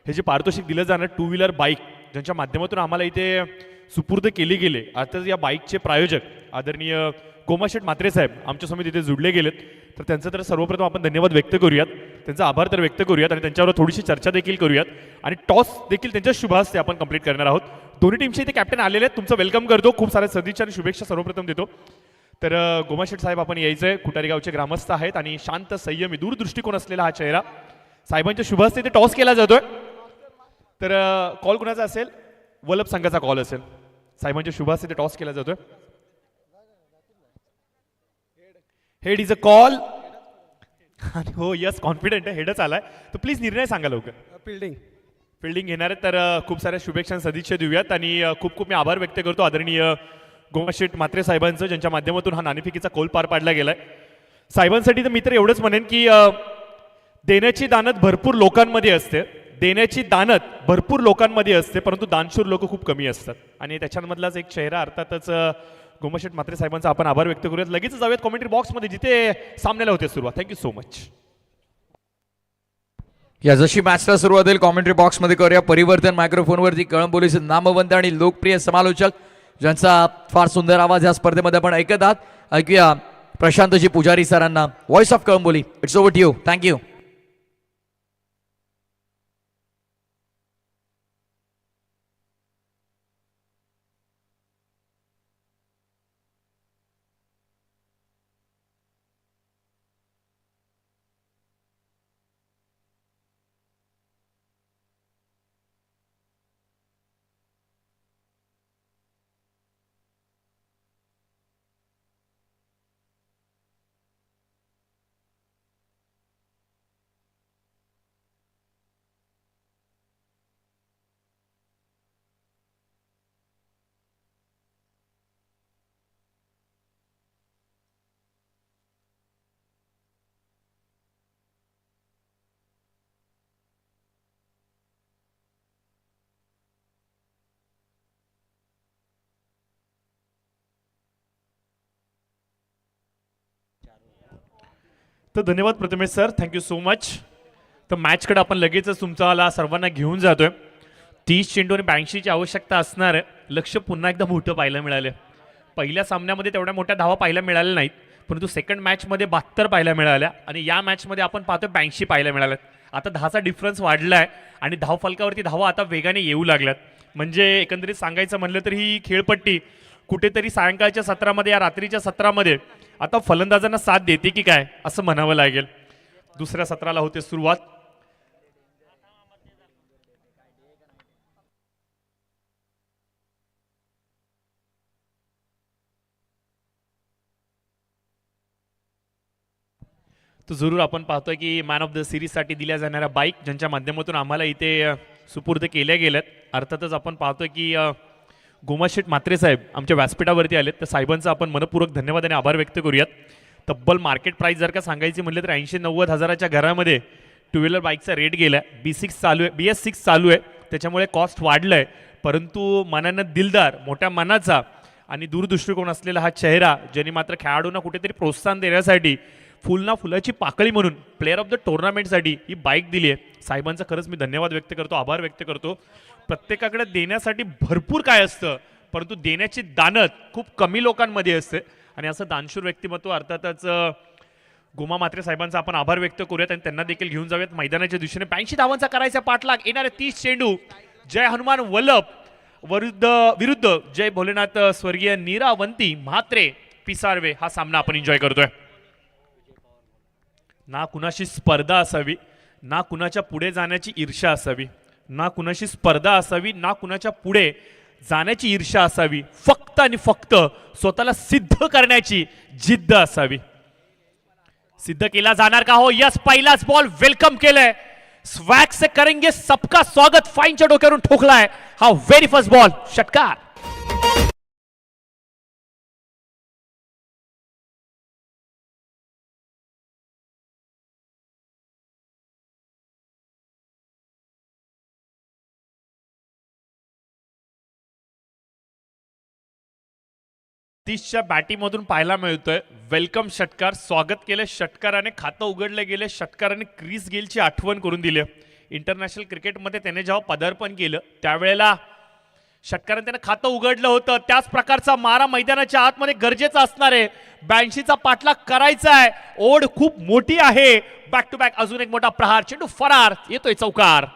हे जे पारितोषिक दिलं जाणार 2 व्हीलर बाईक ज्यांच्या माध्यमातून आम्हाला इथे सुपूर्द केले गेले. अर्थात या बाईकचे प्रायोजक आदरणीय गोमाशेठ म्हात्रे साहेब आमच्यासमोर इथे जुडले गेलेत. तर त्यांचं तर सर्वप्रथम आपण धन्यवाद व्यक्त करूयात, त्यांचा आभार तर व्यक्त करूयात आणि त्यांच्यावर थोडीशी चर्चा देखील करूयात. आणि टॉस देखील त्यांच्या शुभहस्ते आपण कंप्लीट करणार आहोत. दोन्ही टीमचे इथे कॅप्टन आलेले आहेत, तुमचं वेलकम करतो, खूप साऱ्या सदिच्छा आणि शुभेच्छा सर्वप्रथम देतो. तर गोमाशेठ साहेब आपण यायचंय. खुटारी गावचे ग्रामस्थ आहेत आणि शांत संयमी दूरदृष्टिकोन असलेला हा चेहरा. साहेबांच्या शुभहस्ते इथे टॉस केला जातोय. तर कॉल कुणाचा असेल? वल्लभ संघाचा कॉल असेल. साहेबांच्या शुभहस्ते इथे टॉस केला जातोय. Head is a call. हो यस, कॉन्फिडंट आहे, हेडच आलाय. तर प्लीज निर्णय सांगा लवकर. फिल्डिंग घेणार आहे. तर खूप साऱ्या शुभेच्छा सदिच्छा देऊयात आणि खूप खूप मी आभार व्यक्त करतो आदरणीय गोमाशेठ म्हात्रे साहेबांचं, ज्यांच्या माध्यमातून हा नाणेफेकीचा कौल पार पाडला गेलाय. साहेबांसाठी तर मी तर एवढंच म्हणेन की देण्याची दानत भरपूर लोकांमध्ये असते, परंतु दानशूर लोक खूप कमी असतात. आणि त्याच्यामधलाच एक चेहरा अर्थातच गोमाशेठ म्हात्रे साहेबांचा आपण आभार व्यक्त करूयात. लगेच जाऊयात कॉमेंट्री बॉक्समध्ये जिथे सामन्याला होते सुरुवात. Thank you so much. या जशी मॅचला सुरुवात होईल कॉमेंट्री बॉक्समध्ये करूया परिवर्तन. मायक्रोफोनवरती कळंबोलीचे नामवंत आणि लोकप्रिय समालोचक ज्यांचा फार सुंदर आवाज या स्पर्धेमध्ये आपण ऐकत आहात, ऐकूया प्रशांतजी पुजारी सरांना. Voice of Kalamboli, it's over to you. Thank you. तर धन्यवाद Prathamesh sir, thank you so much. तर मॅचकडे आपण लगेचच तुमचा सर्वांना घेऊन जातोय. 30 चेंडू आणि 82ची आवश्यकता असणार आहे. लक्ष पुन्हा एकदा मोठं पाहायला मिळालं. पहिल्या सामन्यामध्ये तेवढ्या मोठ्या धावा पाहायला मिळाल्या नाहीत, परंतु सेकंड मॅचमध्ये 72 पाहायला मिळाल्या आणि या मॅचमध्ये आपण पाहतोय 82 पाहायला मिळाल्यात. आता 10चा डिफरन्स वाढला आहे आणि धावफलकावरती धावा आता वेगाने येऊ लागल्यात. म्हणजे एकंदरीत सांगायचं म्हणलं तर ही खेळपट्टी कुठेतरी सायंकाळच्या सत्रामध्ये या रात्रीच्या सत्रामध्ये आता फलंदाजांना साथ देते की काय असं म्हणावं लागेल. दुसऱ्या सत्राला होते सुरुवात. तर जरूर आपण पाहतोय की मॅन ऑफ द सिरीजसाठी दिल्या जाणाऱ्या बाईक ज्यांच्या माध्यमातून आम्हाला इथे सुपूर्द केल्या गेल्यात. अर्थातच आपण पाहतोय की गोमाशेठ म्हात्रे साहेब आमच्या व्यासपीठावरती आलेत. तर साहेबांचा आपण मनपूर्वक धन्यवाद आणि आभार व्यक्त करूयात. तब्बल मार्केट प्राइस जर का सांगायची म्हटलं तर 80-90 हजाराच्या घरामध्ये 2 व्हीलर बाईकचा रेट गेला. B6 चालू आहे, BS6 चालू आहे, त्याच्यामुळे कॉस्ट वाढलं आहे. परंतु मनानं दिलदार, मोठ्या मनाचा आणि दूरदृष्टिकोन असलेला हा चेहरा ज्यांनी मात्र खेळाडूंना कुठेतरी प्रोत्साहन देण्यासाठी फुलना फुलाची पाकळी म्हणून प्लेअर ऑफ द टुर्नामेंटसाठी ही बाईक दिली आहे. साहेबांचा खरंच मी धन्यवाद व्यक्त करतो, आभार व्यक्त करतो. प्रत्येकाकडे देण्यासाठी भरपूर काय असतं, परंतु देण्याची दानत खूप कमी लोकांमध्ये असते आणि असं दानशूर व्यक्तिमत्व अर्थातच गोमा म्हात्रे साहेबांचा आपण आभार व्यक्त करूयात आणि त्यांना देखील घेऊन जाऊयात मैदानाच्या दिशेने. 82 धावांचा करायचा पाठलाग. येणारे 30 चेंडू. जय हनुमान वल्लभ विरुद्ध जय भोलेनाथ स्वर्गीय नीरावंती म्हात्रे पिसारवे हा सामना आपण एन्जॉय करतोय. ना कुणाशी स्पर्धा असावी, ना कुणाच्या पुढे जाण्याची ईर्ष्या असावी, ना कुणाशी स्पर्धा असावी, ना कुणाच्या पुढे जाण्याची ईर्ष्या असावी. फक्त आणि फक्त स्वतःला सिद्ध करण्याची जिद्द असावी. सिद्ध केला जाणार का हो? यस, पहिलाच बॉल वेलकम केलंय. स्वॅग से करेंगे सबका स्वागत. फाईनच्या डोक्यावरून ठोकलाय हा व्हेरी फर्स्ट बॉल. षटकार. सतीशच्या बॅटीमधून पाहायला मिळतोय वेलकम षटकार. स्वागत केले षटकाराने, खातं उघडले गेले षटकाराने. क्रिस गेलची आठवण करून दिली. इंटरनॅशनल क्रिकेटमध्ये त्याने जेव्हा पदार्पण केलं त्यावेळेला षटकाराने त्याने खातं उघडलं होतं. त्याच प्रकारचा मारा मैदानाच्या आतमध्ये गरजेचा असणार आहे. 82चा पाठलाग करायचा आहे. ओढ खूप मोठी आहे. बॅक टू बॅक अजून एक मोठा प्रहार. चेंडू फरार. येतोय चौकार.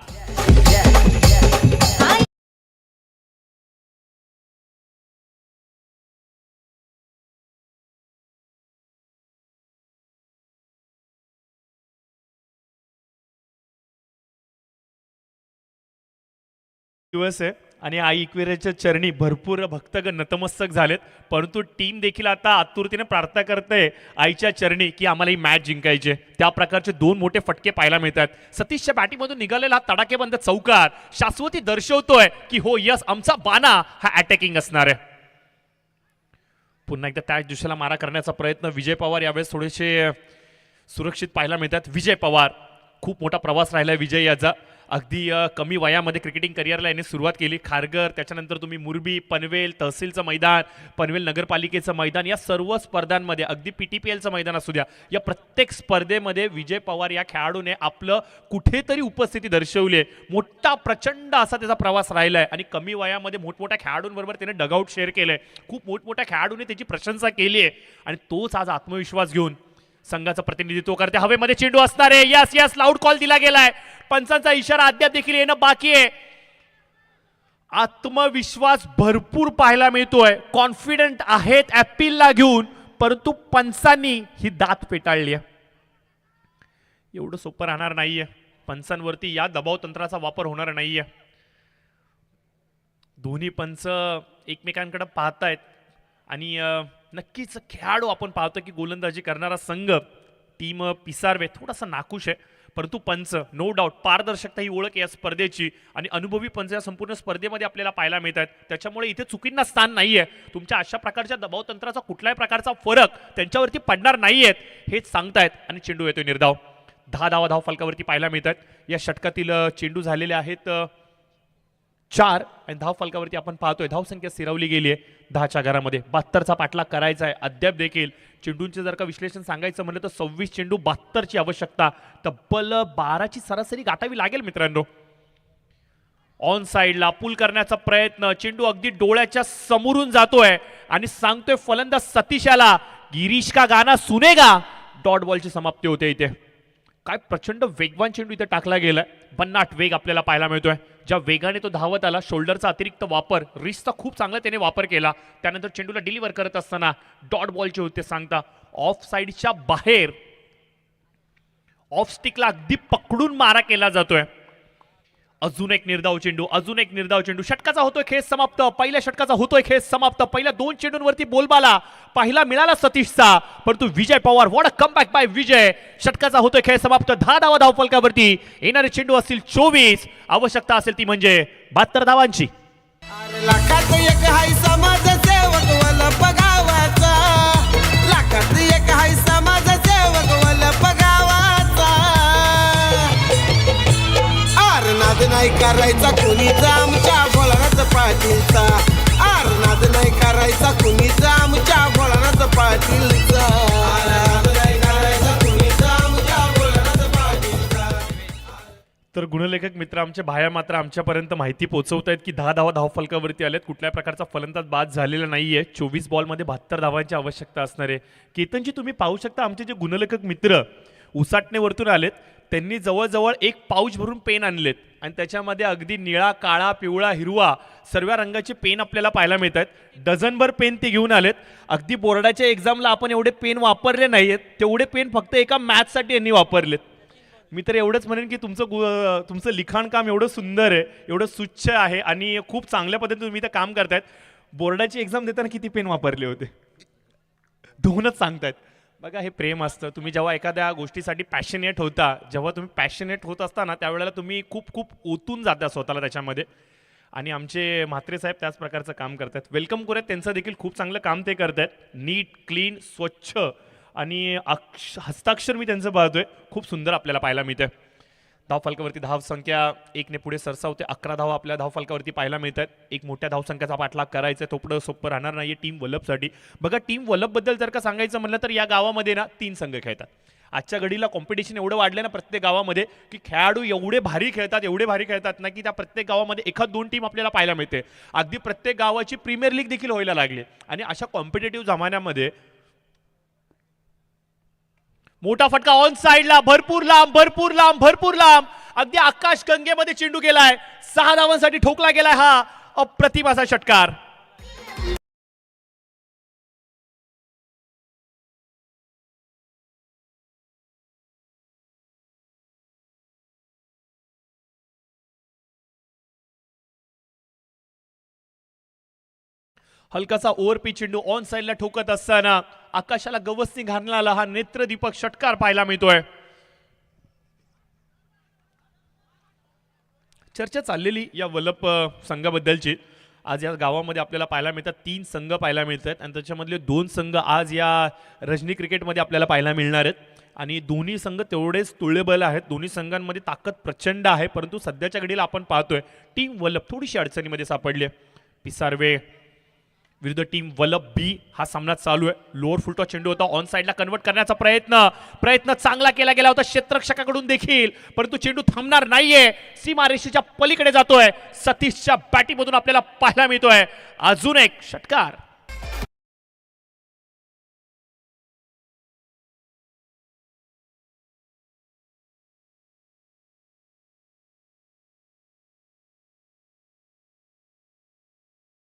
दिवस आहे आणि आई एकविरेच्या चरणी भरपूर भक्तगण नतमस्तक झालेत. परंतु टीम देखील आता आतुरतेने प्रार्थना करते आईच्या चरणी की आम्हाला ही मॅच जिंकायची. त्या प्रकारचे दोन मोठे फटके पाहायला मिळतात. सतीशच्या बॅटिंगमधून निघालेला तडाखेबंद चौकार शाश्वती दर्शवतोय की हो यस, आमचा बाना हा अटॅकिंग असणार आहे. पुन्हा एकदा त्याच दिशेला मारा करण्याचा प्रयत्न. विजय पवार यावेळेस थोडेसे सुरक्षित पाहायला मिळतात. विजय पवार, खूप मोठा प्रवास राहिला विजय याचा. अगदी कमी वयामध्ये क्रिकेटिंग करिअरला याने सुरुवात केली. खारघर, त्याच्यानंतर तुम्ही मुरबी, पनवेल तहसीलचं मैदान, पनवेल नगरपालिकेचं मैदान, या सर्व स्पर्धांमध्ये, अगदी PTPLचं मैदान असू द्या, या प्रत्येक स्पर्धेमध्ये विजय पवार या खेळाडूने आपलं कुठेतरी उपस्थिती दर्शवली आहे. मोठा प्रचंड असा त्याचा प्रवास राहिला आहे आणि कमी वयामध्ये मोठमोठ्या खेळाडूंबरोबर त्याने डगआउट शेअर केलंय. खूप मोठमोठ्या खेळाडूने त्याची प्रशंसा केली आहे आणि तोच आज आत्मविश्वास घेऊन संघाचं प्रतिनिधित्व करते. हवेमध्ये चेंडू असणार आहे. यस यस, लाऊड कॉल दिला गेलाय. पंचांचा इशारा अद्याप देखील येणं बाकी आहे. आत्मविश्वास भरपूर पाहायला मिळतोय. कॉन्फिडंट आहेत ॲपिलला घेऊन, परंतु पंचांनी ही दात पेटाळली आहे. एवढं सोपं राहणार नाहीये. पंचांवरती या दबाव तंत्राचा वापर होणार नाहीये. दोन्ही पंच एकमेकांकडे पाहतायत आणि नक्कीच खेळाडू आपण पाहतो की गोलंदाजी करणारा संघ टीम पिसारवे थोडासा नाखुश आहे. परंतु पंच नो डाऊट पारदर्शकता ही ओळख या स्पर्धेची आणि अनुभवी पंच या संपूर्ण स्पर्धेमध्ये आपल्याला पाहायला मिळतात. त्याच्यामुळे इथे चुकींना स्थान नाहीये. तुमच्या अशा प्रकारच्या दबाव तंत्राचा कुठल्याही प्रकारचा फरक त्यांच्यावरती पडणार नाहीयेत हेच सांगतायत. आणि चेंडू येतोय निर्धाव. 10 धावा धाव फलकावरती पाहायला मिळतात. या षटकातील चेंडू झालेले आहेत 4 आणि धाव फलकावरती आपण पाहतोय धावसंख्या स्थिरावली गेली आहे 10च्या घरामध्ये. 72चा पाठलाग करायचा आहे. अद्याप देखील चेंडूंचे जर का विश्लेषण सांगायचं म्हणलं तर 26 चेंडू 72ची आवश्यकता. तब्बल 12ची सरासरी गाठावी लागेल मित्रांनो. ऑन साइडला पुल करण्याचा प्रयत्न. चेंडू अगदी डोळ्याच्या समोरून जातोय आणि सांगतोय फलंदाज सतीशाला, गिरीश का गाना सुनेगा. डॉट बॉलची समाप्ती होते इथे. काय प्रचंड वेगवान चेंडू इथे टाकला गेलाय. भन्नाट वेग आपल्याला पाहायला मिळतोय. ज्या वेगाने तो धावत आला, शोल्डरचा अतिरिक्त वापर, रिस्कचा खूप चांगला त्याने वापर केला. त्यानंतर चेंडूला डिलिव्हर करत असताना डॉट बॉलचे होते सांगता ऑफ साइडच्या बाहेर ऑफ स्टिकला अगदी पकडून मारा केला जातोय. अजून एक निर्धाव चेंडू, अजून एक निर्धाव चेंडू. षटकाचा होतोय खेळ समाप्त. पहिल्या षटकाचा होतोय खेळ समाप्त. पहिल्या 2 चेंडूंवरती बोलबाला पाहिला मिळाला सतीशचा, परंतु Vijay Pawar, what a comeback by Vijay. षटकाचा होतोय खेळ समाप्त. 10 धावा धाव फलकावरती. येणारे चेंडू असतील 24. आवश्यकता असेल ती म्हणजे 72 धावांची. लाखात एक हाय समाजसेवक वल्लभ गावाचा. लाखात एक हाय समाजसेवक वल्लभ गावाचा. नाद नाही करायचा कुणीचा आमच्या भोळानाथ पाटीलचा. नाद नाही करायचा कुणीचा आमच्या भोळानाथ पाटीलचा. तर गुणलेखक मित्र आमचे भाया मात्र आमच्यापर्यंत माहिती पोहोचवत आहेत की 10 धावा धाव फलकावरती आलेत. कुठल्या प्रकारचा फलंदाज बाद झालेला नाहीये. 24 बॉलमध्ये 72 धावांची आवश्यकता असणार आहे. केतनजी तुम्ही पाहू शकता आमचे जे गुणलेखक मित्र उसाटणेवरतून आलेत. त्यांनी जवळजवळ एक पाऊच भरून पेन आणलेत आणि त्याच्यामध्ये अगदी निळा, काळा, पिवळा, हिरवा सर्व रंगाचे पेन आपल्याला पाहायला मिळत आहेत. डझनभर पेन ते घेऊन आलेत. अगदी बोर्डाच्या एक्झामला आपण एवढे पेन वापरले नाही आहेत, तेवढे पेन फक्त एका मॅथ्ससाठी यांनी वापरलेत. मी तर एवढंच म्हणेन की तुमचं लिखाण काम एवढं सुंदर आहे, एवढं स्वच्छ आहे आणि खूप चांगल्या पद्धतीने तुम्ही इथं काम करतायत. बोर्डाची एक्झाम देताना किती पेन वापरले होते? 2च सांगतायत. बघा, हे प्रेम असतं. तुम्ही जेव्हा एखाद्या गोष्टीसाठी पॅशनेट होता, जेव्हा तुम्ही पॅशनेट होत असताना त्यावेळेला तुम्ही खूप खूप ओतून जाता स्वतःला त्याच्यामध्ये. आणि आमचे म्हात्रे साहेब त्याच प्रकारचं काम करतात. वेलकम करूयात, त्यांचं देखील खूप चांगलं काम ते करतात. नीट, क्लीन, स्वच्छ आणि हस्ताक्षर मी त्यांचं पाहतोय, खूप सुंदर आपल्याला पाहायला मिळतं. धावफलकावरती धावसंख्या 1ने पुढे सरसावते. 11 धावा आपल्या धावफलकावरती पाहायला मिळतात. एक मोठ्या धावसंख्याचा पाठलाग करायचा आहे, थोडं सोपं राहणार नाही टीम वल्लभसाठी. बघा, टीम वल्लभबद्दल जर का सांगायचं म्हणलं तर या गावामध्ये ना 3 संघ खेळतात. आजच्या घडीला कॉम्पिटिशन एवढं वाढलं ना प्रत्येक गावामध्ये, की खेळाडू एवढे भारी खेळतात ना, की त्या प्रत्येक गावामध्ये 1-2 टीम आपल्याला पाहायला मिळते. अगदी प्रत्येक गावाची प्रीमियर लीग देखील व्हायला लागली. आणि अशा कॉम्पिटेटिव्ह जमान्यामध्ये मोठा फटका ऑन साइडला, भरपूर लांब, अगदी आकाश गंगेमध्ये चेंडू गेलाय. 6 धावांसाठी ठोकला गेलाय हा अप्रतिम असा षटकार. हलकासा ओव्हर पिच चेंडू ऑन साइडला ठोकत असताना आकाशाला गवसनी घालणारा हा नेत्रदीपक षटकार पाहायला मिळतोय. चर्चा चाललेली या वल्लभ संघाबद्दलची. आज या गावामध्ये आपल्याला पाहायला मिळतात 3 संघ पाहायला मिळत आहेत आणि त्याच्यामधले 2 संघ आज या रजनी क्रिकेटमध्ये आपल्याला पाहायला मिळणार आहेत. आणि दोन्ही संघ तेवढेच तुल्यबल आहेत. दोन्ही संघांमध्ये ताकद प्रचंड आहे. परंतु सध्याच्या घडीला आपण पाहतोय टीम वल्लभ थोडीशी अडचणीमध्ये सापडली आहे. पिसारवे विरुद्ध टीम वल्लभ बी हा सामना चालू आहे. लोअर फुलटॉस चेंडू होता, ऑन साइडला कन्वर्ट करण्याचा प्रयत्न चांगला केला गेला होता क्षेत्ररक्षकाकडून देखील, परंतु चेंडू थांबणार नाहीये. सीमारेषेच्या पलीकडे जातोय. सतीशच्या बॅटीमधून आपल्याला पाहायला मिळतोय अजून एक षटकार.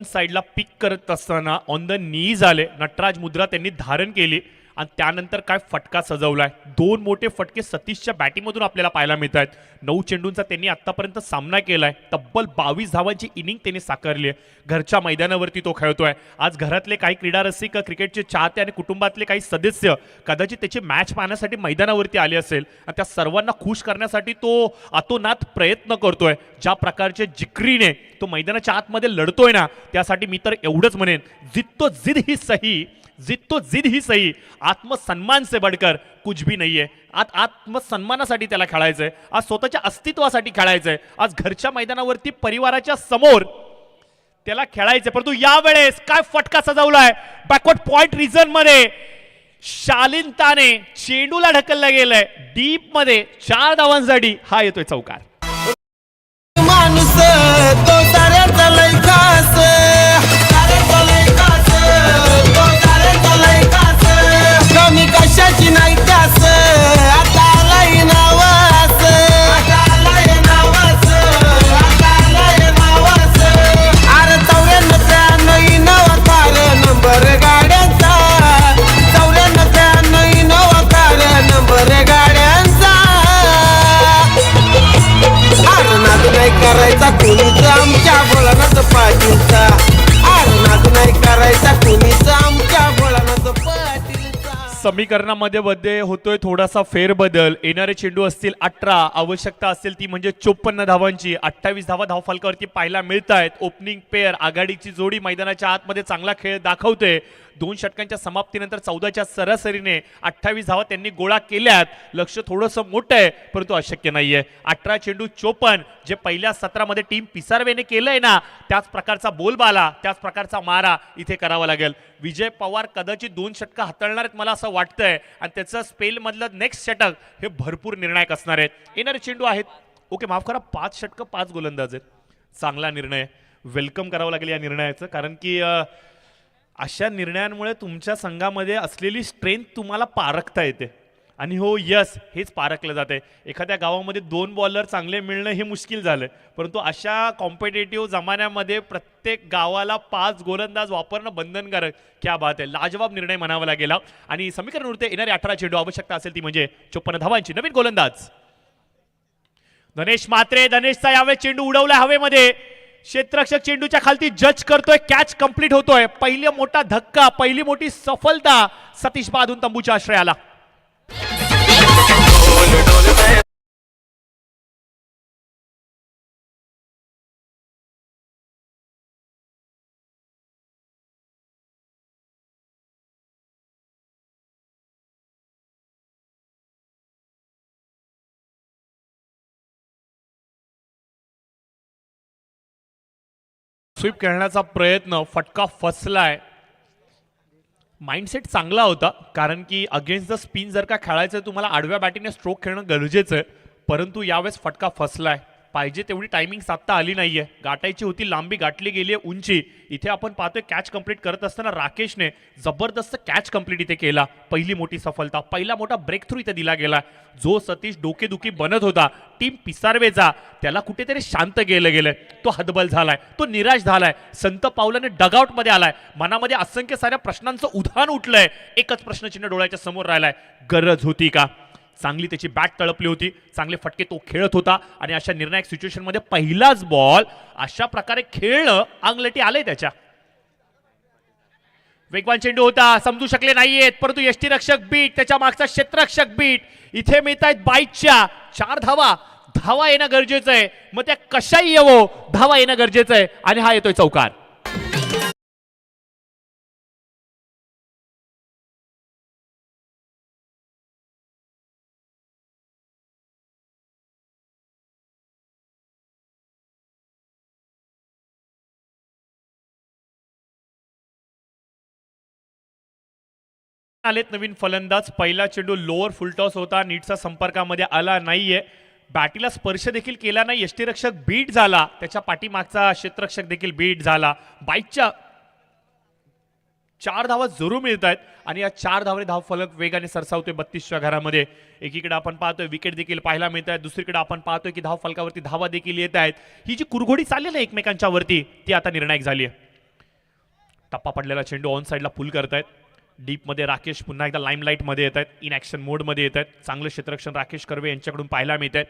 साइडला पिक करत असताना ऑन द नी झाले. नटराज मुद्रा त्यांनी धारण केली आणि त्यानंतर काय फटका सजवलाय. 2 मोठे फटके सतीशच्या बॅटिंगमधून आपल्याला पाहायला मिळत आहेत. 9 चेंडूंचा त्यांनी आतापर्यंत सामना केलाय. तब्बल 22 धावांची इनिंग त्यांनी साकारली आहे. घरच्या मैदानावरती तो खेळतोय. आज घरातले काही क्रीडा रसिक, क्रिकेटचे चाहते आणि कुटुंबातले काही सदस्य कदाचित त्याची मॅच पाहण्यासाठी मैदानावरती आले असेल आणि त्या सर्वांना खुश करण्यासाठी तो अतोनात प्रयत्न करतोय. ज्या प्रकारचे जिकरीने तो मैदानाच्या आतमध्ये लढतोय ना, त्यासाठी मी तर एवढंच म्हणेन, जिद तो जिद ही सही, आत्मसन्मान से बढ़कर कुछ भी नहीं है. आज आत्मसन्मानासाठी त्याला खेळायचंय. आज स्वतःच्या अस्तित्वासाठी खेळायचंय. आज घरच्या मैदानावरती परिवाराच्या समोर त्याला खेळायचंय. परंतु यावेळेस काय फटका सजवलाय. बॅकवर्ड पॉइंट रिजन मध्ये शालीनताने चेंडूला ढकलला गेलंय. डीप मध्ये 4 धावांसाठी हा येतोय चौकार. माणूस तो साऱ्याचा लय खास, साऱ्याचा लय खास, तो साऱ्याचा लय खास. कमी कशाची नाही त्यास, आता आलाय नावास, आता आलाय नावास, आता आलाय नावास. अरे 94 नवकार नंबर गाड्यांचा, 94 नवकार नंबर गाड्यांचा. नाद नाही करायचा कोणीच आमच्या भोळानाथ पाटीलचा, नाद नाही करायचा कोणीच आमच्या भोळानाथ पाटीलचा. समीकरणामध्ये मध्ये होतोय थोडासा फेरबदल. येणारे चेंडू असतील 18, आवश्यकता असेल ती म्हणजे 54 धावांची. 28 धावा धावफलकावरती पाहायला मिळत आहेत. ओपनिंग पेअर आघाडीची जोडी मैदानाच्या आतमध्ये चांगला खेळ दाखवते. 2 षटकांच्या समाप्तीनंतर 14च्या सरासरीने 28 धावा त्यांनी गोळा केल्यात. लक्ष थोडंसं मोठं आहे परंतु अशक्य नाहीये. 18 चेंडू 54 जे पहिल्या सत्रामध्ये टीम पिसारवेने केलंय ना, त्याच प्रकारचा बोलबाला, त्याच प्रकारचा मारा इथे करावा लागेल. विजय पवार कदाचित 2 षटकं हाताळणार आहेत मला असं वाटतंय आणि त्याचं स्पेल मधलं नेक्स्ट षटक हे भरपूर निर्णायक असणार आहेत. येणारे चेंडू आहेत, ओके माफ करा, 5 षटकं 5 गोलंदाज आहेत. चांगला निर्णय, वेलकम करावं लागेल या निर्णयाचं. कारण की अशा निर्णयांमुळे तुमच्या संघामध्ये असलेली स्ट्रेंथ तुम्हाला पारखता येते. आणि हो यस, हेच पारखलं जाते. एखाद्या गावामध्ये 2 बॉलर चांगले मिळणं हे मुश्किल झालं, परंतु अशा कॉम्पिटेटिव्ह जमान्यामध्ये प्रत्येक गावाला 5 गोलंदाज वापरणं बंधनकारक. क्या बात आहे, लाजवाब निर्णय म्हणावा लागेल. आणि समीकरण उरते येणारे 18 चेंडू, आवश्यकता असेल ती म्हणजे 54 धावांची. नवीन गोलंदाज धनेश म्हात्रे. धनेशचा यावेळेस चेंडू उडवला हवेमध्ये. क्षेत्ररक्षक चेंडूच्या खालती जज करतोय, कॅच कंप्लीट होतोय. पहिली मोठा धक्का, पहिली मोठी सफलता सतीश बादून तंबूच्या आश्रयाला. स्वीप खेळण्याचा प्रयत्न, फटका फसलाय. माइंडसेट चांगला होता, कारण की अगेन्स्ट द स्पिन जर का खेळायचं तुम्हाला आडव्या बॅटिंगने स्ट्रोक खेळणं गरजेचं आहे. परंतु यावेळेस फटका फसलाय. पाहिजे तेवढी टायमिंग साधता आली नाहीये. गाठायची होती लांबी, गाठली गेली आहे उंची. इथे आपण पाहतोय कॅच कंप्लीट करत असताना राकेशने जबरदस्त कॅच कंप्लीट इथे केला. पहिली मोठी सफलता, पहिला मोठा ब्रेक थ्रू इथे दिला गेला. जो सतीश डोकेदुखी बनत होता टीम पिसारवेचा, त्याला कुठेतरी शांत गेलंय. तो हतबल झालाय, तो निराश झालाय, संत पावलाने डगआउट मध्ये आलाय. मनामध्ये असंख्य साऱ्या प्रश्नांचं उधाण उठलंय. एकच प्रश्नचिन्ह डोळ्याच्या समोर राहिलाय, गरज होती का? चांगली त्याची बॅट तळपली होती, चांगले फटके तो खेळत होता. आणि अशा निर्णायक सिच्युएशन मध्ये पहिलाच बॉल अशा प्रकारे खेळणं अंगलटी आलंय त्याच्या. वेगवान चेंडू होता, समजू शकले नाहीयेत, परंतु यष्टीरक्षक बीट, त्याच्या मागचा क्षेत्ररक्षक बीट. इथे मिळत आहेत 22च्या 4 धावा. धावा येणं गरजेचं आहे, मग त्या कशाही येवो, धावा येणं गरजेचं आहे. आणि हा येतोय चौकार. आलेत नवीन फलंदाज. पहिला चेंडू लोअर फुलटॉस होता, नीटचा संपर्कामध्ये आला नाहीये. बॅटीला स्पर्श देखील केला नाही. यष्टीरक्षक बीट झाला, त्याच्या पाठीमागचा क्षेत्ररक्षक देखील बीट झाला. 22च्या 4 धावा जरूर मिळत आहेत. आणि या 4 धावने धाव फलक वेगाने सरसावतोय 32च्या घरामध्ये. एकीकडे आपण पाहतोय विकेट देखील पाहायला मिळत आहेत, दुसरीकडे आपण पाहतोय की धाव फलकावरती धावा देखील येत आहेत. ही जी कुरघोडी चालली ना एकमेकांच्या वरती, ती आता निर्णायक झाली आहे. टप्पा पडलेला चेंडू ऑन साईडला पुल करतायत. डीपमध्ये राकेश पुन्हा एकदा लाईमलाईटमध्ये येत आहेत, इन ॲक्शन मोडमध्ये येत आहेत. चांगलं क्षेत्ररक्षण राकेश कर्वे यांच्याकडून पाहायला मिळत आहे.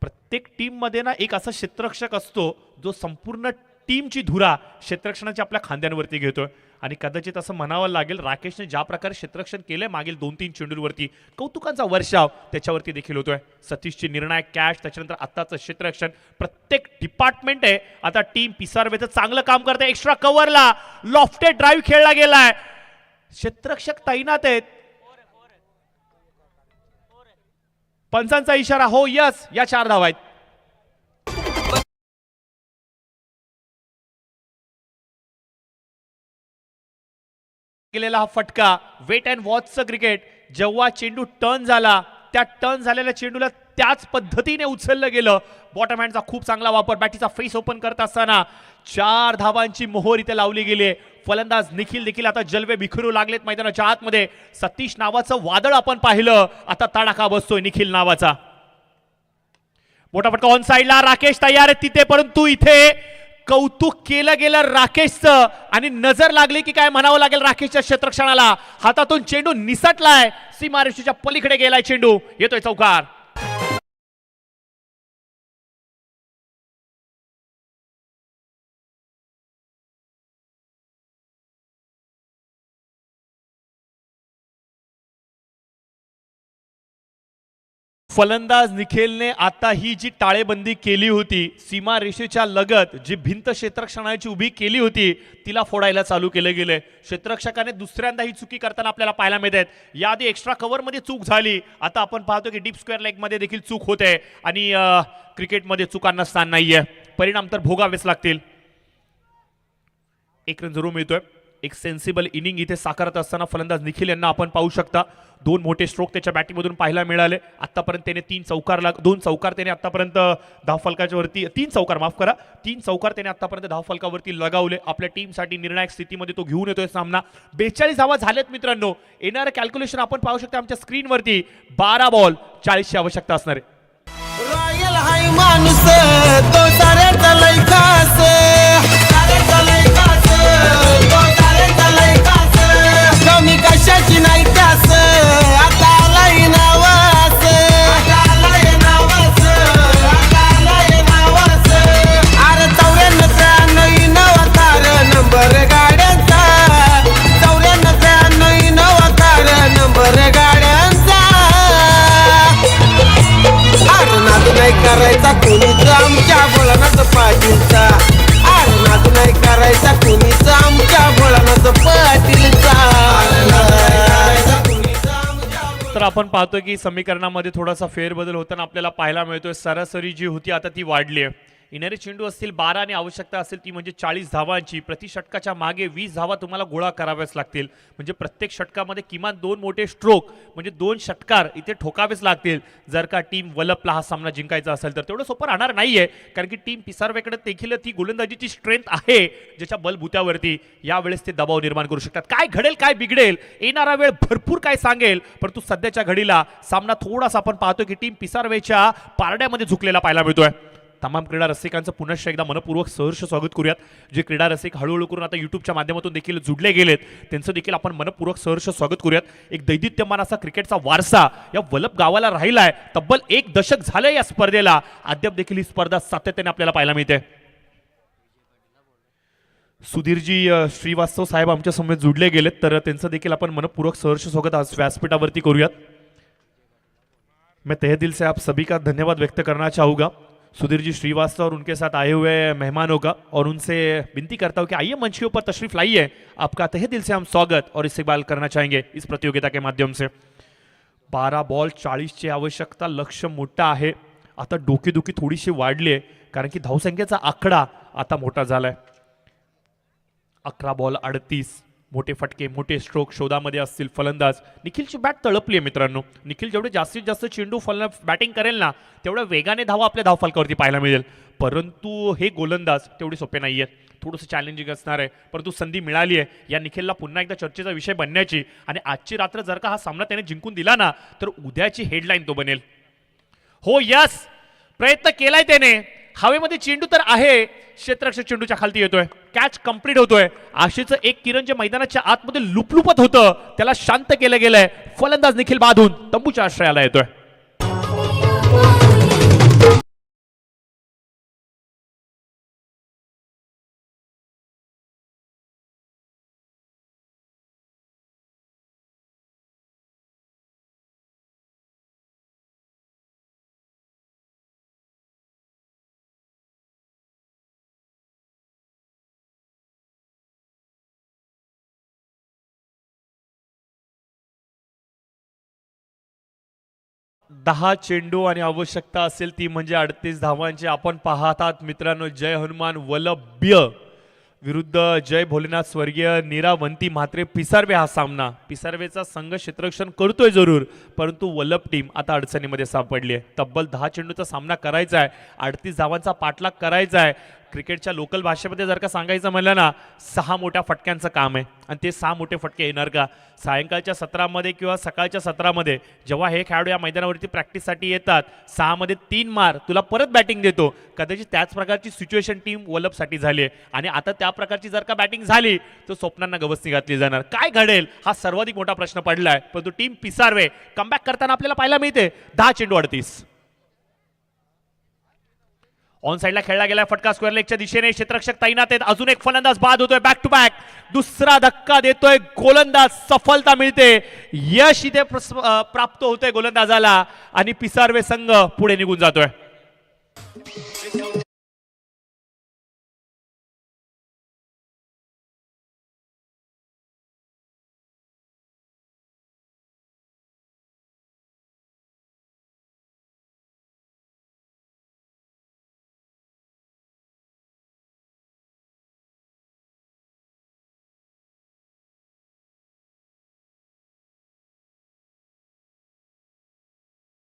प्रत्येक टीममध्ये ना एक असा क्षेत्ररक्षक असतो जो संपूर्ण टीमची धुरा क्षेत्ररक्षणाची आपल्या खांद्यांवरती घेतोय. आणि कदाचित असं म्हणावं लागेल, राकेशने ज्या प्रकारे क्षेत्ररक्षण केलंय मागील 2-3 चेंडूंवरती, कौतुकांचा वर्षाव त्याच्यावरती देखील होतोय. सतीशची निर्णायक कॅच, त्याच्यानंतर आत्ताचं क्षेत्ररक्षण, प्रत्येक डिपार्टमेंट आहे आता टीम पिसारवेचं चांगलं काम करते. एक्स्ट्रा कव्हरला लॉफ्टेड ड्राईव्ह खेळला गेलाय, क्षेत्ररक्षक तैनात आहेत. पंचांचा इशारा, हो यस, या 4 धावा आहेत. गेलेला हा फटका, वेट अँड वॉचचं क्रिकेट. जेव्हा चेंडू टर्न झाला, त्या टर्न झालेल्या चेंडूला त्याच पद्धतीने उचललं गेलं. बॉटम हँडचा खूप चांगला वापर. बॅटीचा फेस ओपन करत असताना 4 धावांची मोहोर इथे लावली गेली. फलंदाज निखिल देखील आता जलवे बिखरू लागलेत मैदानाच्या आतमध्ये. सतीश नावाचं वादळ आपण पाहिलं, आता तडाखा बसतोय निखिल नावाचा. मोठा फटका ऑन साईडला. राकेश तयार आहे तिथे, परंतु इथे कौतुक केलं गेलं राकेशचं. आणि नजर लागली की काय म्हणावं लागेल राकेशच्या क्षेत्ररक्षणाला. हातातून चेंडू निसटलाय, सीमारेषेच्या पलीकडे गेलाय चेंडू. येतोय चौकार. फलंदाज निखिलने आता ही जी टाळेबंदी केली होती, सीमा रेषेच्या लगत जी भिंत क्षेत्ररक्षणाची उभी केली होती, तिला फोडायला चालू केलं गेलंय. क्षेत्ररक्षकाने दुसऱ्यांदा ही चुकी करताना आपल्याला पाहायला मिळते. याआधी एक्स्ट्रा कव्हरमध्ये चूक झाली, आता आपण पाहतो की डीप स्क्वेअर लेगमध्ये देखील चूक होते. आणि क्रिकेटमध्ये चुकांना स्थान नाहीये, परिणाम तर भोगावेच लागतील. 1 रन जरूर मिळतोय. एक सेन्सिबल इनिंग इथे साकारत असताना फलंदाज निखिल यांना आपण पाहू शकता. 2 मोठे स्ट्रोक त्याच्या बॅटिंगमधून पाहायला मिळाले. आतापर्यंत त्याने 2 चौकार त्याने आतापर्यंत धावफलकाच्या वरती 3 चौकार माफ करा 3 चौकार त्याने आतापर्यंत धावफलकावरती लगावले. आपल्या टीमसाठी निर्णायक स्थितीमध्ये तो घेऊन येतोय सामना. 42 धावा झालेत मित्रांनो. येणारं कॅल्क्युलेशन आपण पाहू शकता आमच्या स्क्रीनवरती. 12 बॉल 40ची आवश्यकता असणार आहे. रॉयल हाय माणूस तो साऱ्याचा लय खास साऱ्याचा लय खास तो साऱ्याचा लय खास कमी कशाची नाही त्यास आता आलाय नावास आता आलाय नावास आता आलाय नावास अरे 94 नवतार नंबर गाड्यांचा 94 नवतार नंबर गाड्यांचा नाद नाही करायचा कोणीच आमच्या भोळानाथ पाटीलचा नाद नाही करायचा कोणीच आमच्या भोळानाथ पाटीलचा. तर आपण पाहतोय की समीकरणामध्ये थोडासा फेरबदल होताना आपल्याला पाहायला मिळतोय. सरासरी जी होती आता ती वाढली आहे. येणारे चेंडू असतील 12 आणि आवश्यकता असेल ती म्हणजे 40 धावांची. प्रति षटकाच्या मागे 20 धावा तुम्हाला गोळा कराव्याच लागतील. म्हणजे प्रत्येक षटकामध्ये किमान 2 मोठे स्ट्रोक म्हणजे 2 षटकार इथे ठोकावेच लागतील जर का टीम वलपला हा सामना जिंकायचा असेल तर. तेवढं सोपं राहणार नाहीये कारण की टीम पिसारवेकडे देखील ती गोलंदाजीची स्ट्रेंथ आहे ज्याच्या बलबुत्यावरती यावेळेस ते दबाव निर्माण करू शकतात. काय घडेल काय बिघडेल येणारा वेळ भरपूर काय सांगेल. परंतु सध्याच्या घडीला सामना थोडासा आपण पाहतो की टीम पिसारवेच्या पारड्यामध्ये झुकलेला पाहायला मिळतोय. तमाम क्रीडा रसिकांचं पुनश्च एकदा मनपूर्वक सहर्ष स्वागत करूयात. जे क्रीडा रसिक हळूहळू करून आता यूट्यूबच्या माध्यमातून देखील जुडले गेलेत त्यांचं देखील आपण मनपूर्वक सहर्ष स्वागत करूयात. एक दैदित्यमान असा क्रिकेटचा वारसा या वलप गावाला राहिलाय. तब्बल 1 दशक झालंय या स्पर्धेला. अद्याप देखील ही स्पर्धा सातत्याने आपल्याला पाहायला मिळते. सुधीरजी श्रीवास्तव साहेब आमच्या समोर जुडले गेलेत तर त्यांचं देखील आपण मनपूर्वक सहर्ष स्वागत आज व्यासपीठावरती करूयात. मैं तहे दिल से आप सभी का धन्यवाद व्यक्त करना चाहूँगा. सुधीर जी श्रीवास्तव और उनके साथ आए हुए मेहमानों का और उनसे विनती करता हूं कि आइए मंच के ऊपर तशरीफ लाइए. आपका तहे दिल से हम स्वागत और इस्तेमाल करना चाहेंगे इस प्रतियोगिता के माध्यम से. 12 बॉल 40ची आवश्यकता. लक्ष्य मोठा आहे. आता डोकेदुखी थोडीशी वाढली आहे कारण की धावसंख्येचा आकडा आता मोठा झालाय. 11 बॉल 38. मोठे फटके मोठे स्ट्रोक शोधामध्ये असतील फलंदाज. निखिलची बॅट तळपली आहे मित्रांनो. निखिल जेवढे जास्तीत जास्त चेंडू बॅटिंग करेल ना तेवढ्या वेगाने धावा आपल्या धावफलकावरती पाहायला मिळेल. परंतु हे गोलंदाज तेवढे सोपे नाही आहेत. थोडंसं चॅलेंजिंग असणार आहे. परंतु संधी मिळाली आहे या निखिलला पुन्हा एकदा चर्चेचा विषय बनण्याची. आणि आजची रात्र जर का हा सामना त्याने जिंकून दिला ना तर उद्याची हेडलाईन तो बनेल. हो यस प्रयत्न केलाय त्याने. हवेमध्ये चेंडू तर आहे. क्षेत्ररक्षक चेंडूच्या खालती येतोय. कॅच कंप्लीट होतोय. आशेचं एक किरण जे मैदानाच्या आतमध्ये लुपलुपत होतं त्याला शांत केलं गेलंय. फलंदाज निखिल बाधून तंबूच्या आश्रयाला येतोय. दहा चेंडू आणि आवश्यकता असेल ती म्हणजे 38 धावांची. आपण पाहतात मित्रांनो जय हनुमान वलभ्य विरुद्ध जय भोलेनाथ स्वर्गीय निरावंती म्हात्रे पिसारवे. हा सामना पिसारवेचा संघ क्षेत्ररक्षण करतोय जरूर परंतु वलप टीम आता अडचणीमध्ये सापडली आहे. तब्बल 10 चेंडूचा सामना करायचा आहे. 38 धावांचा पाठलाग करायचा आहे. क्रिकेटच्या लोकल भाषेमध्ये जर का सांगायचं म्हणलं ना 6 मोठ्या फटक्यांचं काम आहे. आणि ते 6 मोठे फटके येणार का सायंकाळच्या सत्रामध्ये किंवा सकाळच्या सत्रामध्ये जेव्हा हे खेळाडू या मैदानावरती प्रॅक्टिससाठी येतात 6 मध्ये 3 मार तुला परत बॅटिंग देतो. कदाचित त्याच प्रकारची सिच्युएशन टीम वलपसाठी झाली आहे. आणि आता त्या प्रकारची जर का बॅटिंग झाली तर स्वप्नांना गवसणी घातली जाणार. काय घडेल हा सर्वाधिक मोठा प्रश्न पडलाय. परंतु टीम पिसारवे कमबॅक करताना आपल्याला पाहायला मिळते. 10 चेंडू 38. ऑन साइडला खेळला गेला फटका स्क्वेअर लेगच्या दिशेने. क्षेत्ररक्षक तैनात आहेत. अजून एक फलंदाज बाद होतोय. बॅक टू बॅक दुसरा धक्का देतोय गोलंदाज. सफलता मिळते. यश इथे प्राप्त होतोय गोलंदाजाला आणि पिसारवे संघ पुढे निघून जातोय.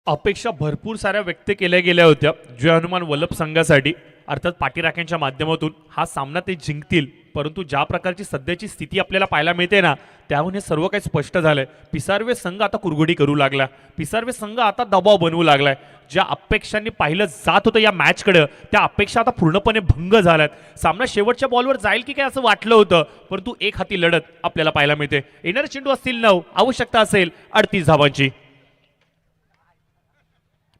अपेक्षा भरपूर साऱ्या व्यक्त केल्या गेल्या होत्या जय हनुमान वल्लभ संघासाठी, अर्थात पाठीराख्यांच्या माध्यमातून हा सामना ते जिंकतील. परंतु ज्या प्रकारची सध्याची स्थिती आपल्याला पाहायला मिळते ना, त्याहून हे सर्व काही स्पष्ट झालंय. पिसारवे संघ आता कुरघोडी करू लागला, पिसारवे संघ आता दबाव बनवू लागलाय. ज्या अपेक्षांनी पाहिलं जात होतं या मॅचकडे, त्या अपेक्षा आता पूर्णपणे भंग झाल्यात. सामना शेवटच्या बॉलवर जाईल की काय असं वाटलं होतं, परंतु एक हाती लढत आपल्याला पाहायला मिळते. येणारे चेंडू असतील 9, आवश्यकता असेल 38 धावांची.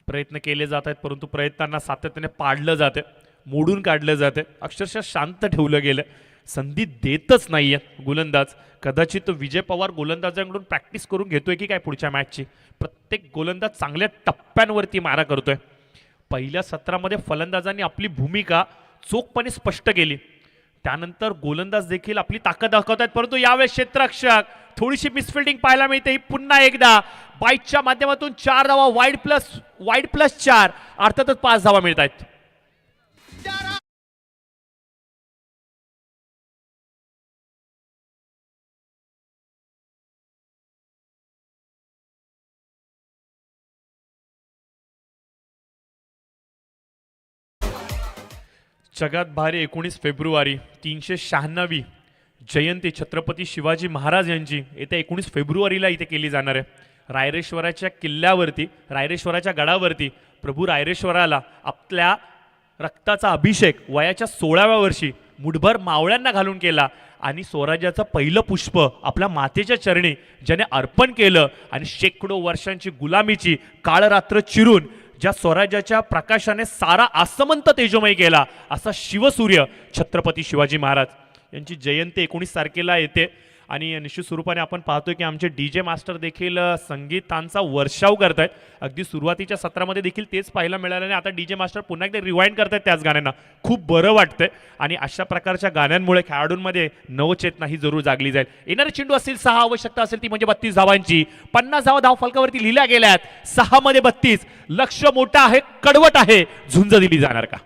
प्रयत्न केले जात आहेत, परंतु प्रयत्नांना सातत्याने पाडलं जाते, मोडून काढलं जाते, अक्षरशः शांत ठेवलं गेलं. संधी देतच नाहीये गोलंदाज. कदाचित विजय पवार गोलंदाजांकडून प्रॅक्टिस करून घेतोय की काय पुढच्या मॅचची. प्रत्येक गोलंदाज चांगल्या टप्प्यांवरती मारा करतोय. पहिल्या सत्रामध्ये फलंदाजांनी आपली भूमिका चोखपणे स्पष्ट केली, त्यानंतर गोलंदाज देखील आपली ताकद दाखवत आहेत. परंतु यावेळेस क्षेत्ररक्षक थोडीशी मिसफिल्डिंग पाहायला मिळते. ही पुन्हा एकदा बाईटच्या माध्यमातून 4 धावा, वाईड प्लस 4, अर्थातच 5 धावा मिळत आहेत. जगात भारी 19 फेब्रुवारी 396वी जयंती छत्रपती शिवाजी महाराज यांची येत्या 19 फेब्रुवारीला इथे केली जाणार आहे. रायरेश्वराच्या किल्ल्यावरती, रायरेश्वराच्या गडावरती प्रभू रायरेश्वराला आपल्या रक्ताचा अभिषेक वयाच्या 16व्या वर्षी मुठभर मावळ्यांना घालून केला आणि स्वराज्याचं पहिलं पुष्प आपल्या मातेच्या चरणी ज्याने अर्पण केलं आणि शेकडो वर्षांची गुलामीची काळरात्र चिरून ज्या स्वराज्याच्या प्रकाशाने सारा आसमंत तेजोमय केला, असा शिवसूर्य छत्रपती शिवाजी महाराज यांची जयंती 19 तारखेला येते. आणि निश्चित स्वरूपाने आपण पाहतोय की आमचे DJ मास्टर देखील संगीतांचा वर्षाव करतायत. अगदी सुरुवातीच्या सत्रामध्ये देखील तेच पाहायला मिळालं आणि आता DJ मास्टर पुन्हा एकदा रिवाइंड करतायत त्याच गाण्यांना. खूप बरं वाटतंय आणि अशा प्रकारच्या गाण्यांमुळे खेळाडूंमध्ये नवचेतना ही जरूर जागली जाईल. येणारे चेंडू असतील 6, आवश्यकता असेल ती म्हणजे 32 धावांची. 50 धावा धाव फलकावरती लिहिल्या गेल्यात. 6 मध्ये 32. लक्ष मोठं आहे, कडवट आहे, झुंज दिली जाणार का?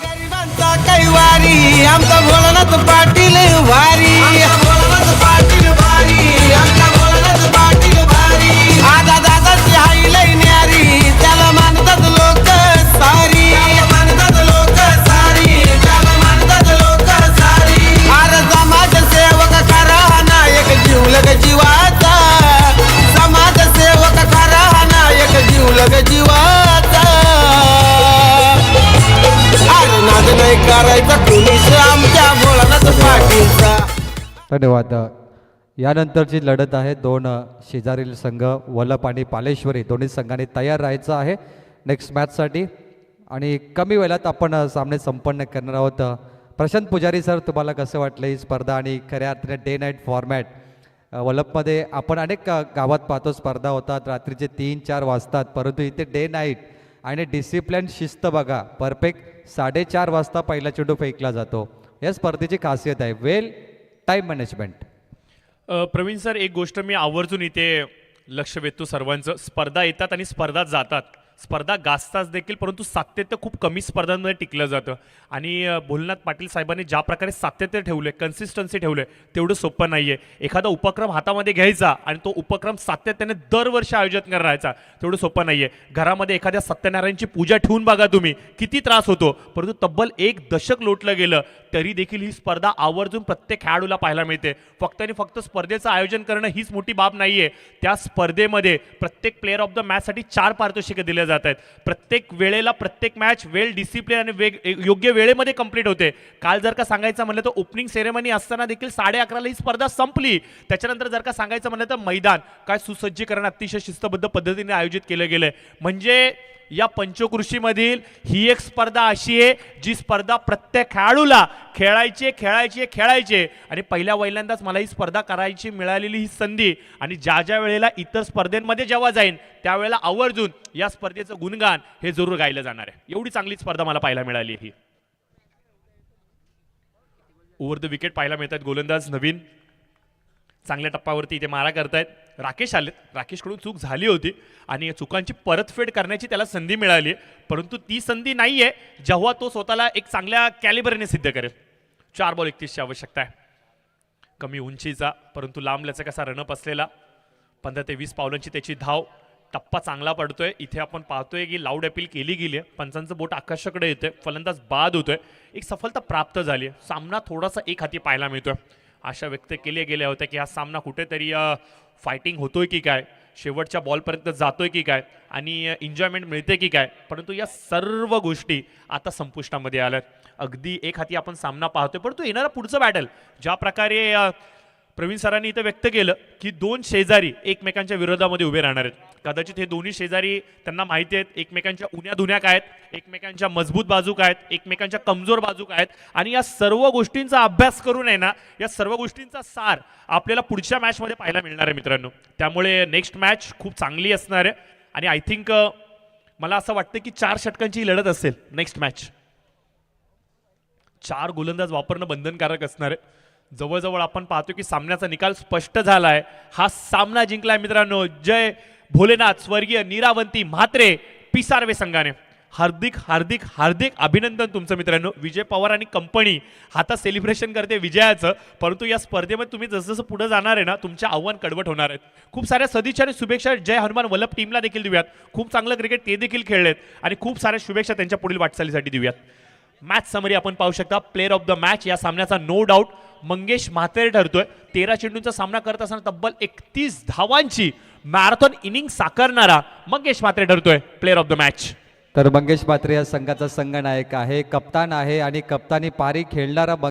गरिबांचा कैवारी आमचा भोलानाथ पाटील वारी, भोलानाथ पाटील वारी, आमचा भोलानाथ पाटील वारी. आधा दादाची हाई लई न्यारी, त्याला मानतात लोक सारी, मानतात लोक सारी, त्याला मानतात लोक सारी. अरे समाज सेवक खरा नायक जीवलग जीवाचा, समाज सेवक खरा नायक जीवलग जीवाचा. नाद नाही करायचा कुणीच आमच्या भोलानाथ पाटीलचा. धन्यवाद. यानंतरची लढत आहे 2 शेजारील संघ वल्लभ आणि पालेश्वरी. दोन्ही संघांनी तयार राहायचं आहे नेक्स्ट मॅचसाठी आणि कमी वेळात आपण सामने संपन्न करणार आहोत. प्रशांत पुजारी सर, तुम्हाला कसं वाटलं ही स्पर्धा आणि खऱ्या अर्थाने डे नाईट फॉर्मॅट? वल्लभमध्ये आपण अनेक गावात पाहतो स्पर्धा होतात, रात्रीचे 3-4 वाजतात, परंतु इथे डे नाईट आणि डिसिप्लिन शिस्त बघा. परफेक्ट 4:30 वाजता पहिला चेंडू फेकला जातो. या स्पर्धेची खासियत आहे वेल टाईम मॅनेजमेंट. प्रवीण सर, एक गोष्ट मी आवर्जून इथे लक्ष वेधतो सर्वांचं. स्पर्धा येतात आणि स्पर्धा जातात, स्पर्धा गाजतात देखील, परंतु सातत्य खूप कमी स्पर्धांमध्ये टिकलं जातं. आणि भोलेनाथ पाटील साहेबांनी ज्या प्रकारे सातत्य ठेवले, कन्सिस्टन्सी ठेवले, तेवढं सोपं नाही आहे. एखादा उपक्रम हातामध्ये घ्यायचा आणि तो उपक्रम सातत्याने दरवर्षी आयोजित करायचा, तेवढं सोपं नाही आहे. घरामध्ये एखाद्या सत्यनारायणची पूजा ठेवून बघा तुम्ही, किती त्रास होतो. परंतु तब्बल 1 दशक लोटलं गेलं तरी देखील ही स्पर्धा आवर्जून प्रत्येक खेळाडूला पाहायला मिळते. फक्त आणि फक्त स्पर्धेचं आयोजन करणं हीच मोठी बाब नाही आहे. त्या स्पर्धेमध्ये प्रत्येक प्लेअर ऑफ द मॅचसाठी 4 पारितोषिकं दिले जात आहेत. प्रत्येक वेळेला प्रत्येक मॅच वेल डिसिप्लिन आणि योग्य वेळेमध्ये कंप्लीट होते. काल जर का सांगायचं म्हणलं तर ओपनिंग सेरेमनी असताना देखील 11:30ला ही स्पर्धा संपली. त्याच्यानंतर जर का सांगायचं म्हणलं तर मैदान काय सुसज्जीकरण अतिशय शिस्तबद्ध पद्धतीने आयोजित केलं गेलंय. म्हणजे या पंचकृषीमधील ही एक स्पर्धा अशी आहे जी स्पर्धा प्रत्येक खेळाडूला खेळायचे आणि पहिल्यांदाच मला ही स्पर्धा करायची मिळालेली ही संधी. आणि ज्या वेळेला इतर स्पर्धेमध्ये जेव्हा जाईन त्यावेळेला आवर्जून या स्पर्धेचं गुणगान हे जरूर गायलं जाणार आहे. एवढी चांगली स्पर्धा मला पाहायला मिळाली. ही ओव्हर द विकेट पाहायला मिळतात. गोलंदाज नवीन चांगल्या टप्प्यावरती इथे मारा करतायत. राकेश आलेत. राकेशकडून चूक झाली होती आणि चुकांची परतफेड करण्याची त्याला संधी मिळाली, परंतु ती संधी नाहीये जेव्हा तो स्वतःला एक चांगल्या कॅलिबरने सिद्ध करेल. 4 बॉल 31ची आवश्यकता आहे. कमी उंचीचा परंतु लांब लचक असा रनअप असलेला 15 ते 20 पावलांची त्याची धाव. टप्पा चांगला पडतोय. इथे आपण पाहतोय की लाऊड अपील केली गेली आहे. पंचांचं बोट आकाशाकडे येतोय. फलंदाज बाद होतोय. एक सफलता प्राप्त झाली आहे. सामना थोडासा एक हाती पाहायला मिळतोय. आशा व्यक्त केल्या गेल्या होत्या की हा सामना कुठेतरी फायटिंग होतोय की काय, शेवटच्या बॉलपर्यंत जातोय की काय आणि एन्जॉयमेंट मिळते की काय. परंतु या सर्व गोष्टी आता संपुष्टामध्ये आल्यात. अगदी एक हाती आपण सामना पाहतोय. परंतु येणारा पुढचं बॅटल ज्या प्रकारे प्रवीण सरांनी इथं व्यक्त केलं की दोन शेजारी एकमेकांच्या विरोधामध्ये उभे राहणार आहेत. कदाचित हे दोन्ही शेजारी त्यांना माहिती आहेत एकमेकांच्या उन्या दुन्या काय आहेत, एकमेकांच्या मजबूत बाजू काय आहेत, एकमेकांच्या कमजोर बाजू काय आहेत आणि या सर्व गोष्टींचा अभ्यास करून आहे ना, या सर्व गोष्टींचा सार आपल्याला पुढच्या मॅचमध्ये पाहायला मिळणार आहे मित्रांनो. त्यामुळे नेक्स्ट मॅच खूप चांगली असणार आहे आणि आय थिंक मला असं वाटतं की 4 षटकांची लढत असेल नेक्स्ट मॅच. 4 गोलंदाज वापरणं बंधनकारक असणार आहे. जवळजवळ आपण पाहतो की सामन्याचा निकाल स्पष्ट झाला आहे. हा सामना जिंकलाय मित्रांनो जय भोलेनाथ स्वर्गीय निरावंती म्हात्रे पिसारवे संघाने. हार्दिक हार्दिक हार्दिक अभिनंदन तुमचं मित्रांनो. विजय पवार आणि कंपनी आता सेलिब्रेशन करते विजयाचं. परंतु या स्पर्धेमध्ये तुम्ही जसं पुढे जाणार आहे ना, तुमचे आव्हान कडवट होणार आहेत. खूप साऱ्या सदिच्छा आणि शुभेच्छा जय हनुमान वल्लभ टीमला देखील देऊयात. खूप चांगलं क्रिकेट ते देखील खेळलेत आणि खूप साऱ्या शुभेच्छा त्यांच्या पुढील वाटचालीसाठी देऊयात. मॅच समरी आपण पाहू शकता. प्लेअर ऑफ द मॅच या सामन्याचा नो डाऊट मंगेश म्हात्रे ठरतोय. 13 चेंडूंचा सामना करत असताना तब्बल 31 धावांची मॅरेथॉन इनिंग साकारणारा मंगेश म्हात्रे ठरतोय प्लेअर ऑफ द मॅच. तर मंगेश म्हात्रे या संघाचा संघनायक आहे, कप्तान आहे आणि कप्तानी पारी खेळणारा